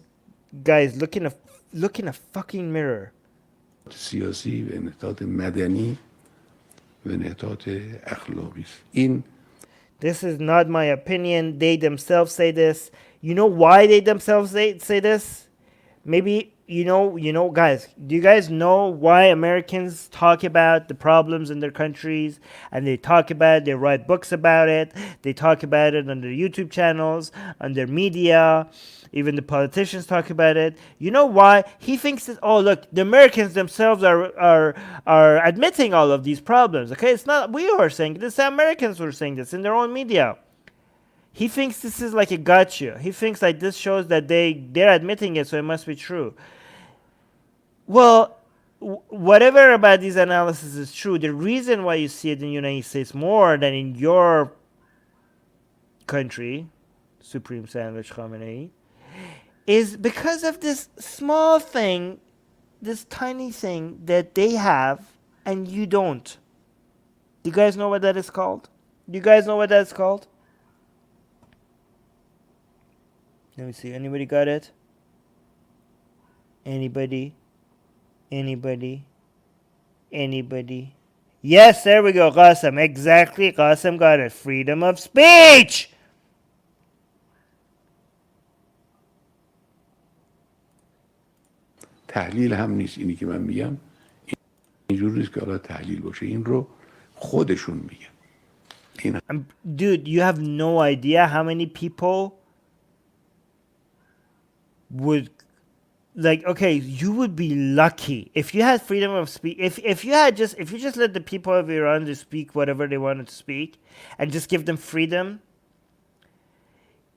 Guys, look in a fucking mirror. This is not my opinion. They themselves say this. You know why they themselves say this? Maybe guys, do you guys know why Americans talk about the problems in their countries, and they talk about it, they write books about it, they talk about it on their YouTube channels, on their media, even the politicians talk about it. You know why? He thinks that, oh, look, the Americans themselves are admitting all of these problems. Okay, it's not we who are saying this, the Americans who are saying this in their own media. He thinks this is like a gotcha. He thinks like this shows that they're admitting it, so it must be true. Well, whatever about these analysis is true, the reason why you see it in the United States more than in your country, Supreme Sandwich Khamenei, is because of this small thing, this tiny thing that they have and you don't. Do you guys know what that is called? Do you guys know what that's called? Let me see. Anybody got it? Anybody? Anybody? Anybody? Yes, there we go, Qasim. Exactly. Qasim got it. Freedom of speech! تحلیل هم نیست اینی که من میگم، اینجور نیست که حالا تحلیل باشه، این رو خودشون میگن. Dude, you have no idea how many people would, like, okay, you would be lucky if you had freedom of speech. If you just let the people of Iran to speak whatever they wanted to speak and just give them freedom,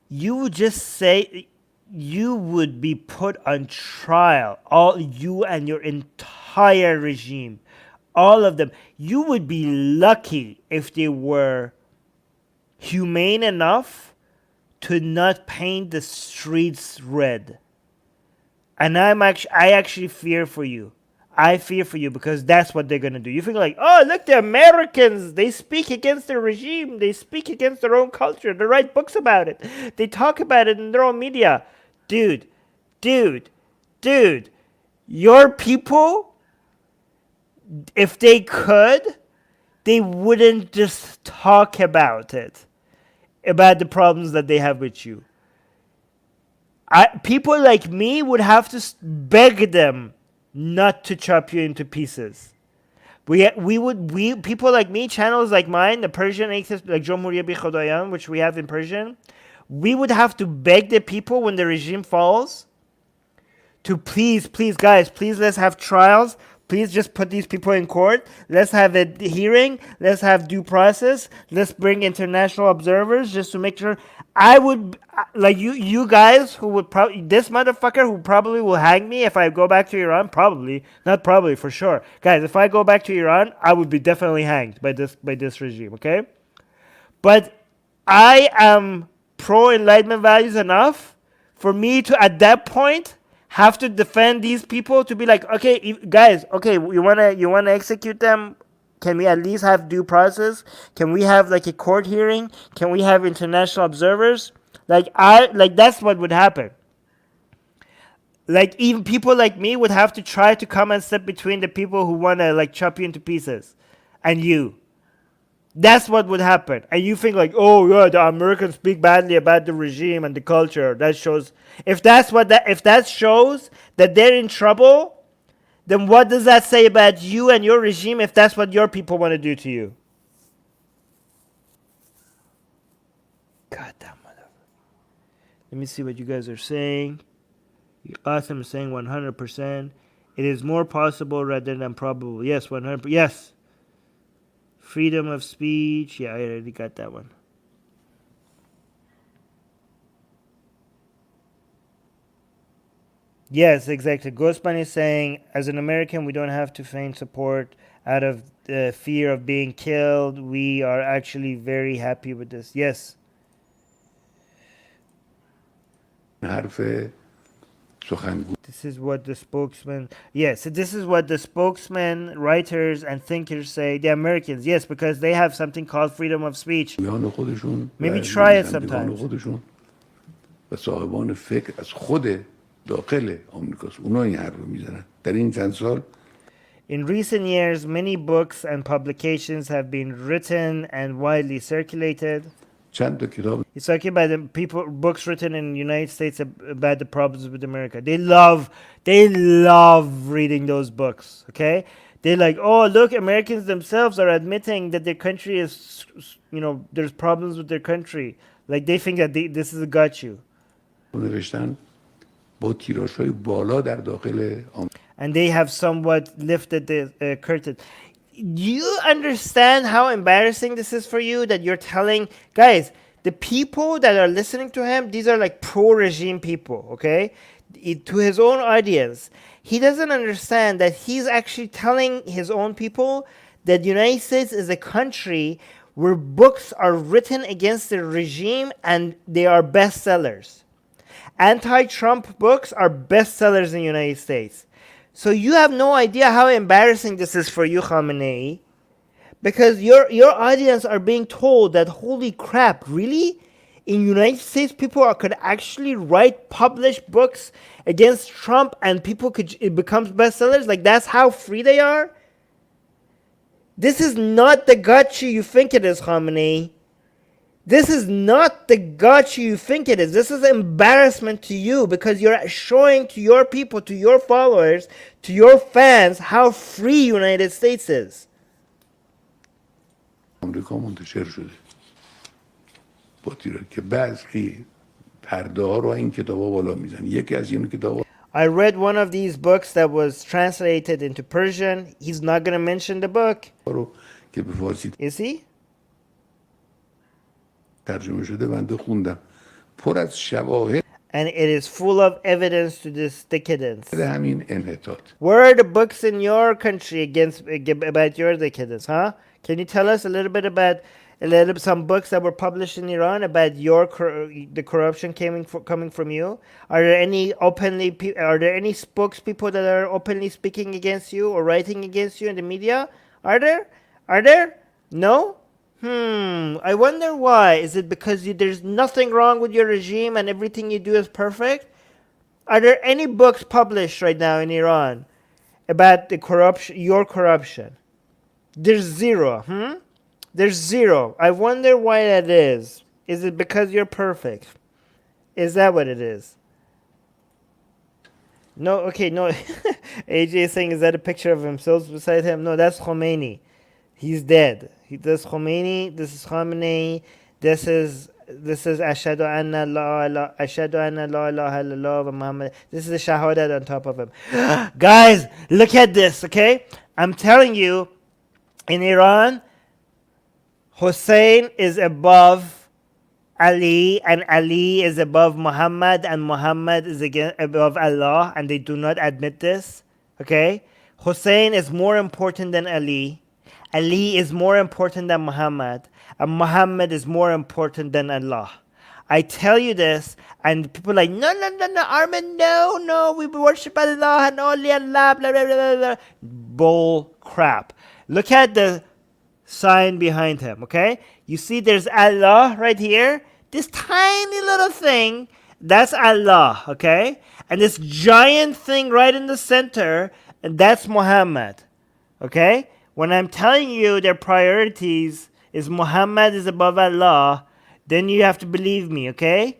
you would just say, you would be put on trial, all you and your entire regime, all of them. You would be lucky if they were humane enough to not paint the streets red. And I actually fear for you. I fear for you because that's what they're going to do. You think like, oh, look, the Americans, they speak against the regime. They speak against their own culture. They write books about it. They talk about it in their own media. Dude, your people, if they could, they wouldn't just talk about it, about the problems that they have with you. People like me would have to beg them not to chop you into pieces. People like me, channels like mine, the Persian Atheist, like Jomhuriya Bi Khodayan, which we have in Persian, we would have to beg the people when the regime falls to please, guys, please, let's have trials. Please just put these people in court. Let's have a hearing. Let's have due process. Let's bring international observers just to make sure. I would, like you guys who would probably, this motherfucker who probably will hang me if I go back to Iran, not probably, for sure. Guys, if I go back to Iran, I would be definitely hanged by this regime, okay? But I am pro-enlightenment values enough for me to, at that point, have to defend these people, to be like, okay, guys, okay, you wanna execute them? Can we at least have due process? Can we have like a court hearing? Can we have international observers? Like that's what would happen. Like even people like me would have to try to come and step between the people who wanna like chop you into pieces, and you. That's what would happen. And you think like, oh yeah, the Americans speak badly about the regime and the culture. That shows, if that shows that they're in trouble, then what does that say about you and your regime if that's what your people want to do to you? Goddamn motherfucker. Let me see what you guys are saying. Qasim is saying 100%. It is more possible rather than probable. Yes, 100%. Yes. Freedom of speech. Yeah, I already got that one. Yes, exactly. Ghostman is saying, as an American, we don't have to feign support out of the fear of being killed. We are actually very happy with this. Yes. This is what the spokesman, yes, this is what the spokesmen, writers, and thinkers say. The Americans, yes, because they have something called freedom of speech. Maybe try it sometimes. و صاحبان فکر از خود داخل آمریکاست. اونا این حرف رو میزنن. در این چند سال In recent years, many books and publications have been written and widely circulated. چند تا کتاب It's talking about the people, books written in the United States about the problems with America. They love reading those books. Okay, they're like, oh, look, Americans themselves are admitting that their country is, there's problems with their country. Like they think that this is a got you. نوشتن با تیراژهای بالا در داخل آمریکا. And they have somewhat lifted the curtain. Do you understand how embarrassing this is for you that you're telling guys, the people that are listening to him, these are like pro-regime people, okay? To his own audience, he doesn't understand that he's actually telling his own people that the United States is a country where books are written against the regime and they are bestsellers. Anti-Trump books are bestsellers in the United States. So you have no idea how embarrassing this is for you, Khamenei, because your audience are being told that, holy crap, really? In United States, people could actually publish books against Trump and it becomes bestsellers? Like that's how free they are? This is not the gotcha you think it is, Khamenei. This is not the gotcha you think it is. This is embarrassment to you because you're showing to your people, to your followers, to your fans how free United States is. آمریکا منتشر شده با تیراژ که بعضی پرده ها رو این کتابا بالا میزنن. یکی از این کتابا I read one of these books that was translated into Persian. He's not going to mention the book. رو که به فارسی Is he? ترجمه شده بنده خوندم پر از شواهد And it is full of evidence to this decadence. همین انحطاط. Where are the books in your country about your decadence, huh? Can you tell us a little bit about some books that were published in Iran about the corruption coming from you? Are there any spokespeople that are openly speaking against you or writing against you in the media? Are there? No? I wonder why. Is it because there's nothing wrong with your regime and everything you do is perfect? Are there any books published right now in Iran about your corruption? There's zero. There's zero. I wonder why that is. Is it because you're perfect? Is that what it is? No, okay, no. AJ is saying, is that a picture of himself beside him? No, that's Khomeini. He's dead. This Khomeini, this is Khamenei, this is Ashhadu anna la ilaha illallah wa Muhammad. This is the shahadat on top of him. Guys, look at this, okay? I'm telling you, in Iran, Hussein is above Ali, and Ali is above Muhammad, and Muhammad is above Allah, and they do not admit this, okay? Hussein is more important than Ali. Ali is more important than Muhammad, and Muhammad is more important than Allah. I tell you this, and people are like, no, Armin, no, we worship Allah and only Allah, blah, blah, blah, blah. Bull crap. Look at the sign behind him, okay? You see there's Allah right here? This tiny little thing, that's Allah, okay? And this giant thing right in the center, and that's Muhammad, okay? When I'm telling you their priorities is Muhammad is above Allah, then you have to believe me, okay?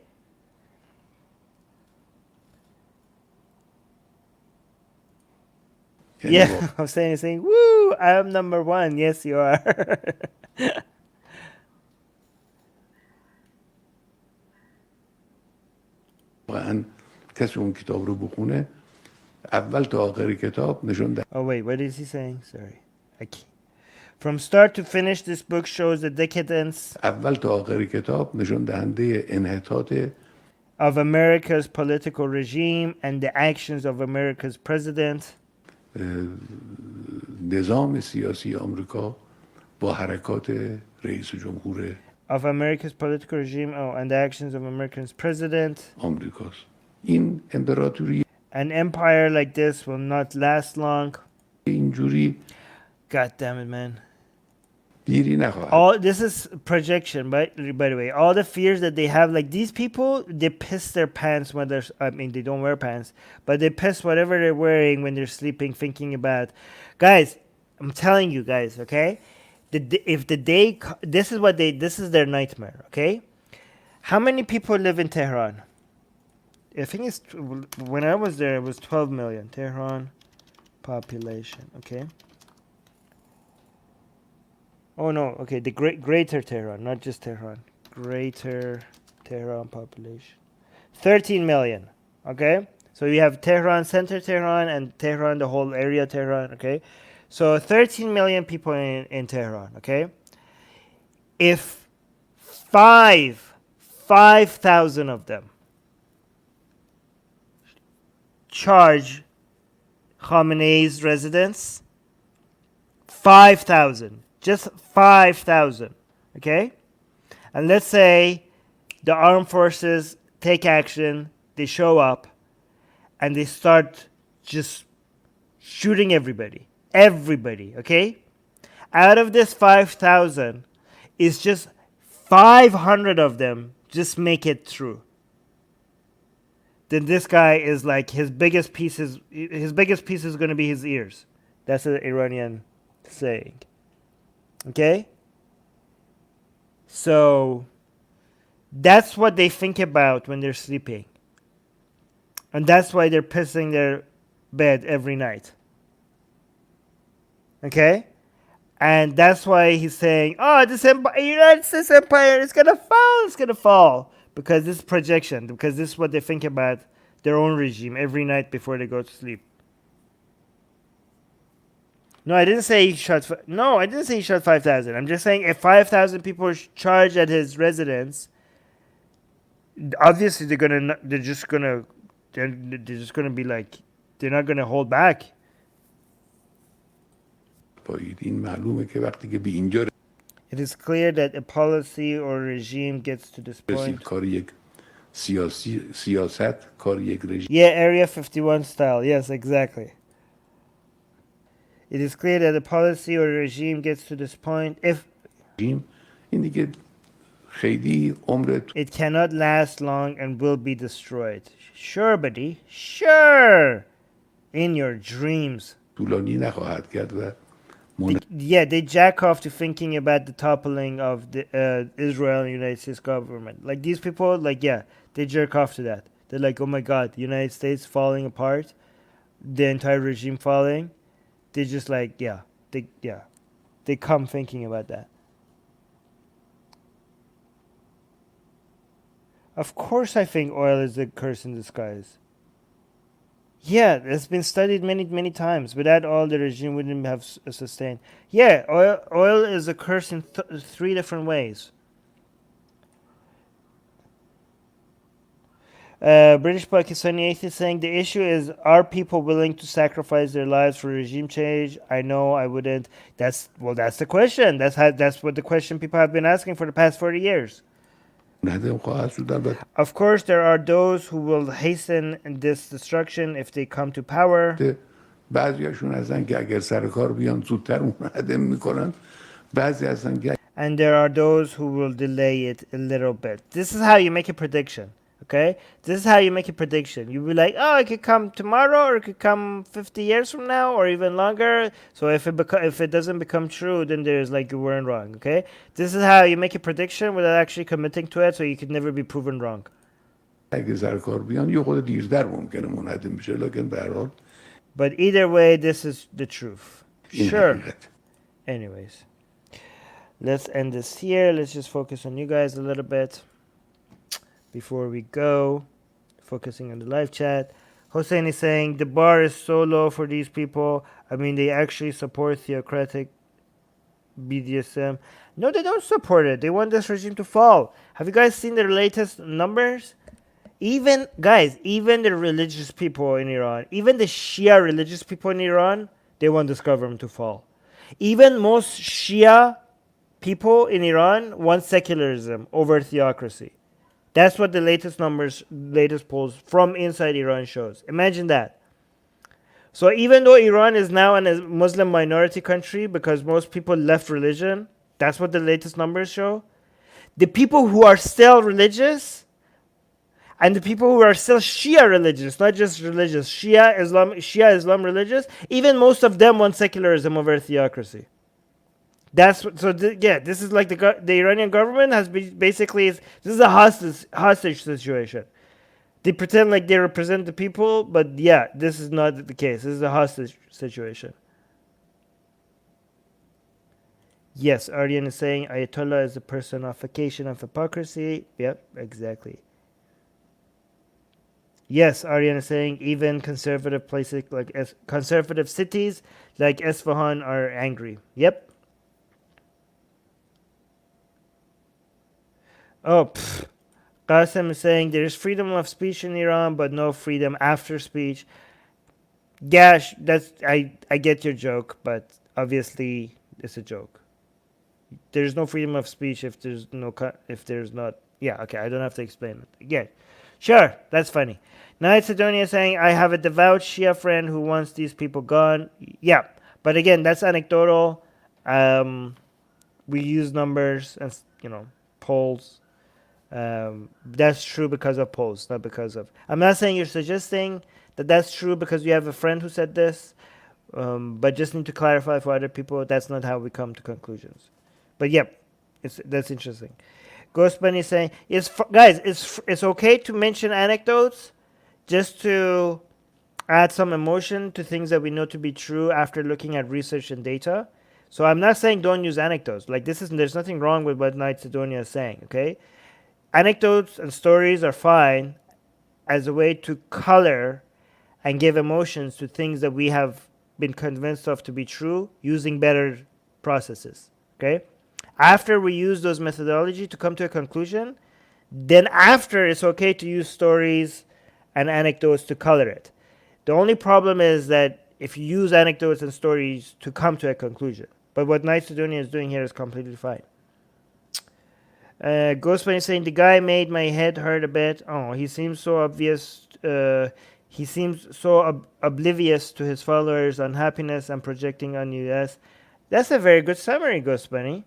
Yeah, I'm saying, woo, I'm number one. Yes, you are. واقعا کسی اون کتاب رو بخونه اول تا آخر کتاب نشون ده. Oh wait, what is he saying? Sorry. From start to finish, this book shows the decadence اول تا آخر کتاب نشون دهنده انحطاط of America's political regime and the actions of America's president. نظام سیاسی آمریکا با حرکات رئیس جمهور Of America's political regime, and the actions of America's president. آمریکاست. این امپراتوری An empire like this will not last long. اینجوری God damn it, man. دیری نخواهد. All this is projection, by the way. All the fears that they have, like these people, they piss their pants when they don't wear pants, but they piss whatever they're wearing when they're sleeping, thinking about. Guys, I'm telling you guys, okay? if the day, this is their nightmare, okay? How many people live in Tehran? I think it's, when I was there, it was 12 million. Tehran population, okay? Oh no, okay, the greater Tehran, not just Tehran. Greater Tehran population. 13 million, okay? So you have Tehran, center Tehran, and Tehran, the whole area Tehran, okay? So 13 million people in Tehran, okay? If 5,000 of them charge Khamenei's residence, 5,000, just 5,000, okay? And let's say the armed forces take action, they show up, and they start just shooting everybody, okay? Out of this 5,000, it's just 500 of them just make it through. Then this guy is like, his biggest piece is going to be his ears. That's an Iranian saying. Okay? So that's what they think about when they're sleeping. And that's why they're pissing their bed every night. Okay? And that's why he's saying, oh, this United States empire is going to fall. Because this is projection. Because this is what they think about their own regime every night before they go to sleep. No, I didn't say he shot 5,000. I'm just saying if 5,000 people charge at his residence, obviously they're just gonna be like, they're not gonna hold back. It is clear that a policy or regime gets to this point. Yeah, Area 51 style. Yes, exactly. It is clear that a policy or a regime gets to this point if it cannot last long and will be destroyed. Sure, buddy. Sure. In your dreams. They jack off to thinking about the toppling of the Israel and United States government. Like these people, they jerk off to that. They're like, oh my God, the United States falling apart, the entire regime falling. They just they come thinking about that. Of course I think oil is a curse in disguise. Yeah, it's been studied many, many times. Without oil, the regime wouldn't have sustained. Yeah, oil is a curse in 3 different ways. British Pakistani atheist saying the issue is, are people willing to sacrifice their lives for regime change? I know I wouldn't. That's the question. That's what the question people have been asking for the past 40 years. Of course, there are those who will hasten this destruction if they come to power. And there are those who will delay it a little bit. This is how you make a prediction. Okay, this is how you make a prediction. You be like, oh, it could come tomorrow, or it could come 50 years from now, or even longer. So if it doesn't become true, then there's like you weren't wrong. Okay, this is how you make a prediction without actually committing to it, so you could never be proven wrong. But either way, this is the truth. Sure. Anyways, let's end this here. Let's just focus on you guys a little bit. Before we go, focusing on the live chat, Hossein is saying the bar is so low for these people. I mean, they actually support theocratic BDSM. No, they don't support it. They want this regime to fall. Have you guys seen their latest numbers? Even the religious people in Iran, even the Shia religious people in Iran, they want this government to fall. Even most Shia people in Iran want secularism over theocracy. That's what the latest polls from inside Iran shows. Imagine that. So even though Iran is now a Muslim minority country because most people left religion, that's what the latest numbers show. The people who are still religious and the people who are still Shia religious, not just religious, Shia Islam religious, even most of them want secularism over theocracy. That's what, so. Yeah, this is like the Iranian government has basically this is a hostage situation. They pretend like they represent the people, but yeah, this is not the case. This is a hostage situation. Yes, Aryan is saying Ayatollah is a personification of hypocrisy. Yep, exactly. Yes, Aryan is saying even conservative places like conservative cities like Esfahan are angry. Yep. Oh, Qasim is saying there's freedom of speech in Iran, but no freedom after speech. Gash, I get your joke, but obviously it's a joke. There's no freedom of speech if there's not. Yeah, okay, I don't have to explain it again. Sure, that's funny. Night Sidonia saying I have a devout Shia friend who wants these people gone. Yeah, but again, that's anecdotal. We use numbers and polls. That's true because of polls, not because of. I'm not saying you're suggesting that that's true because you have a friend who said this, but just need to clarify for other people. That's not how we come to conclusions. But yep, that's interesting. Ghost Bunny saying, guys, it's okay to mention anecdotes, just to add some emotion to things that we know to be true after looking at research and data. So I'm not saying don't use anecdotes. Like there's nothing wrong with what Knight Sidonia is saying. Okay. Anecdotes and stories are fine as a way to color and give emotions to things that we have been convinced of to be true using better processes. Okay? After we use those methodology to come to a conclusion, then after it's okay to use stories and anecdotes to color it. The only problem is that if you use anecdotes and stories to come to a conclusion. But what Knight Sidonia is doing here is completely fine. Ghostman is saying the guy made my head hurt a bit. Oh, he seems so obvious. He seems so oblivious to his followers' unhappiness and projecting on US. That's a very good summary, Ghost Bunny.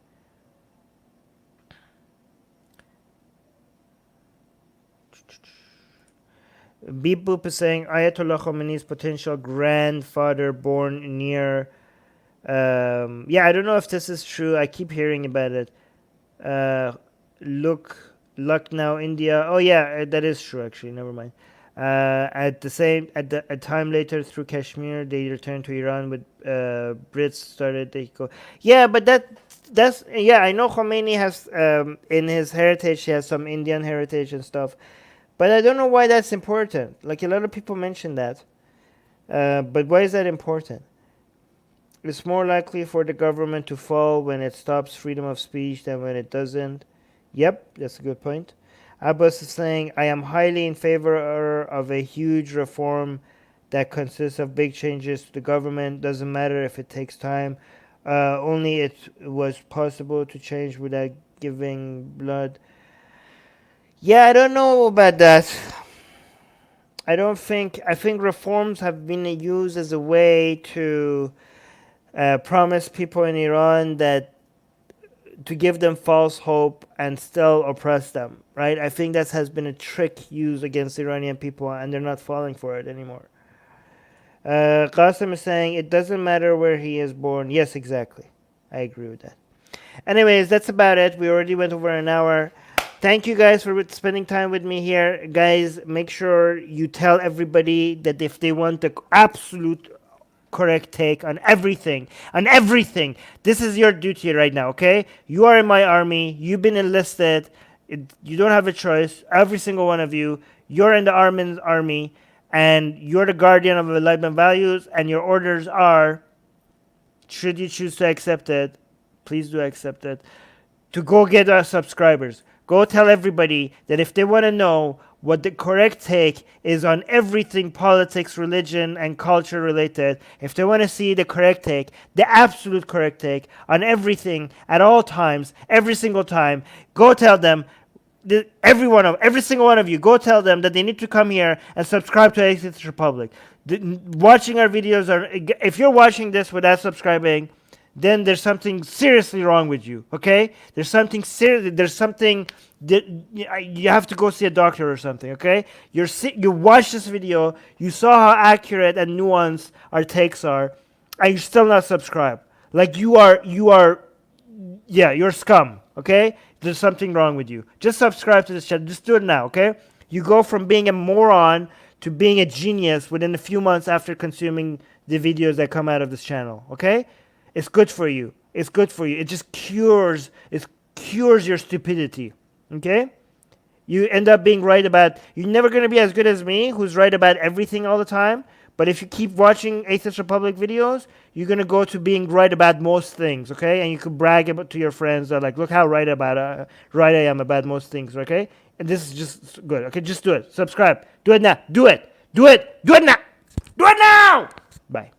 Beep Boop is saying Ayatollah Khomeini's potential grandfather born near. Yeah, I don't know if this is true. I keep hearing about it. Lucknow, India. Oh yeah, that is true actually. Never mind. At a time later through Kashmir, they returned to Iran with Brits started. They go. Yeah, but that's yeah. I know Khomeini has in his heritage he has some Indian heritage and stuff, but I don't know why that's important. Like a lot of people mention that, but why is that important? It's more likely for the government to fall when it stops freedom of speech than when it doesn't. Yep, that's a good point. Abbas is saying, I am highly in favor of a huge reform that consists of big changes to the government. Doesn't matter if it takes time. Only it was possible to change without giving blood. Yeah, I don't know about that. I think reforms have been used as a way to promise people in Iran that to give them false hope and still oppress them, right? I think that has been a trick used against Iranian people, and they're not falling for it anymore. Qasim is saying, it doesn't matter where he is born. Yes, exactly. I agree with that. Anyways, that's about it. We already went over an hour. Thank you guys for spending time with me here. Guys, make sure you tell everybody that if they want the absolute correct take on everything, this is your duty right now, okay? You are in my army. You've been enlisted. You don't have a choice. Every single one of you. You're in the Armin's army, and you're the guardian of enlightenment values, and your orders are, should you choose to accept it, please do accept it, to go get our subscribers. Go tell everybody that if they want to know what the correct take is on everything politics, religion, and culture related, if they want to see the correct take, the absolute correct take on everything at all times, every single time, go tell them, every single one of you, go tell them that they need to come here and subscribe to Atheist Republic. Watching our videos if you're watching this without subscribing, then there's something seriously wrong with you, okay? There's something that you have to go see a doctor or something, okay? You watched this video, you saw how accurate and nuanced our takes are, and you're still not subscribed. Like you are yeah, you're scum, okay? There's something wrong with you. Just subscribe to this channel. Just do it now, okay? You go from being a moron to being a genius within a few months after consuming the videos that come out of this channel, okay? It's good for you. It's good for you. It just cures your stupidity, okay? You end up being right about, you're never going to be as good as me, who's right about everything all the time. But if you keep watching Atheist Republic videos, you're going to go to being right about most things, okay? And you can brag about to your friends that, like, look how right I am about most things, okay? And this is just good, okay? Just do it. Subscribe. Do it now. Do it. Do it. Do it now. Do it now! Bye.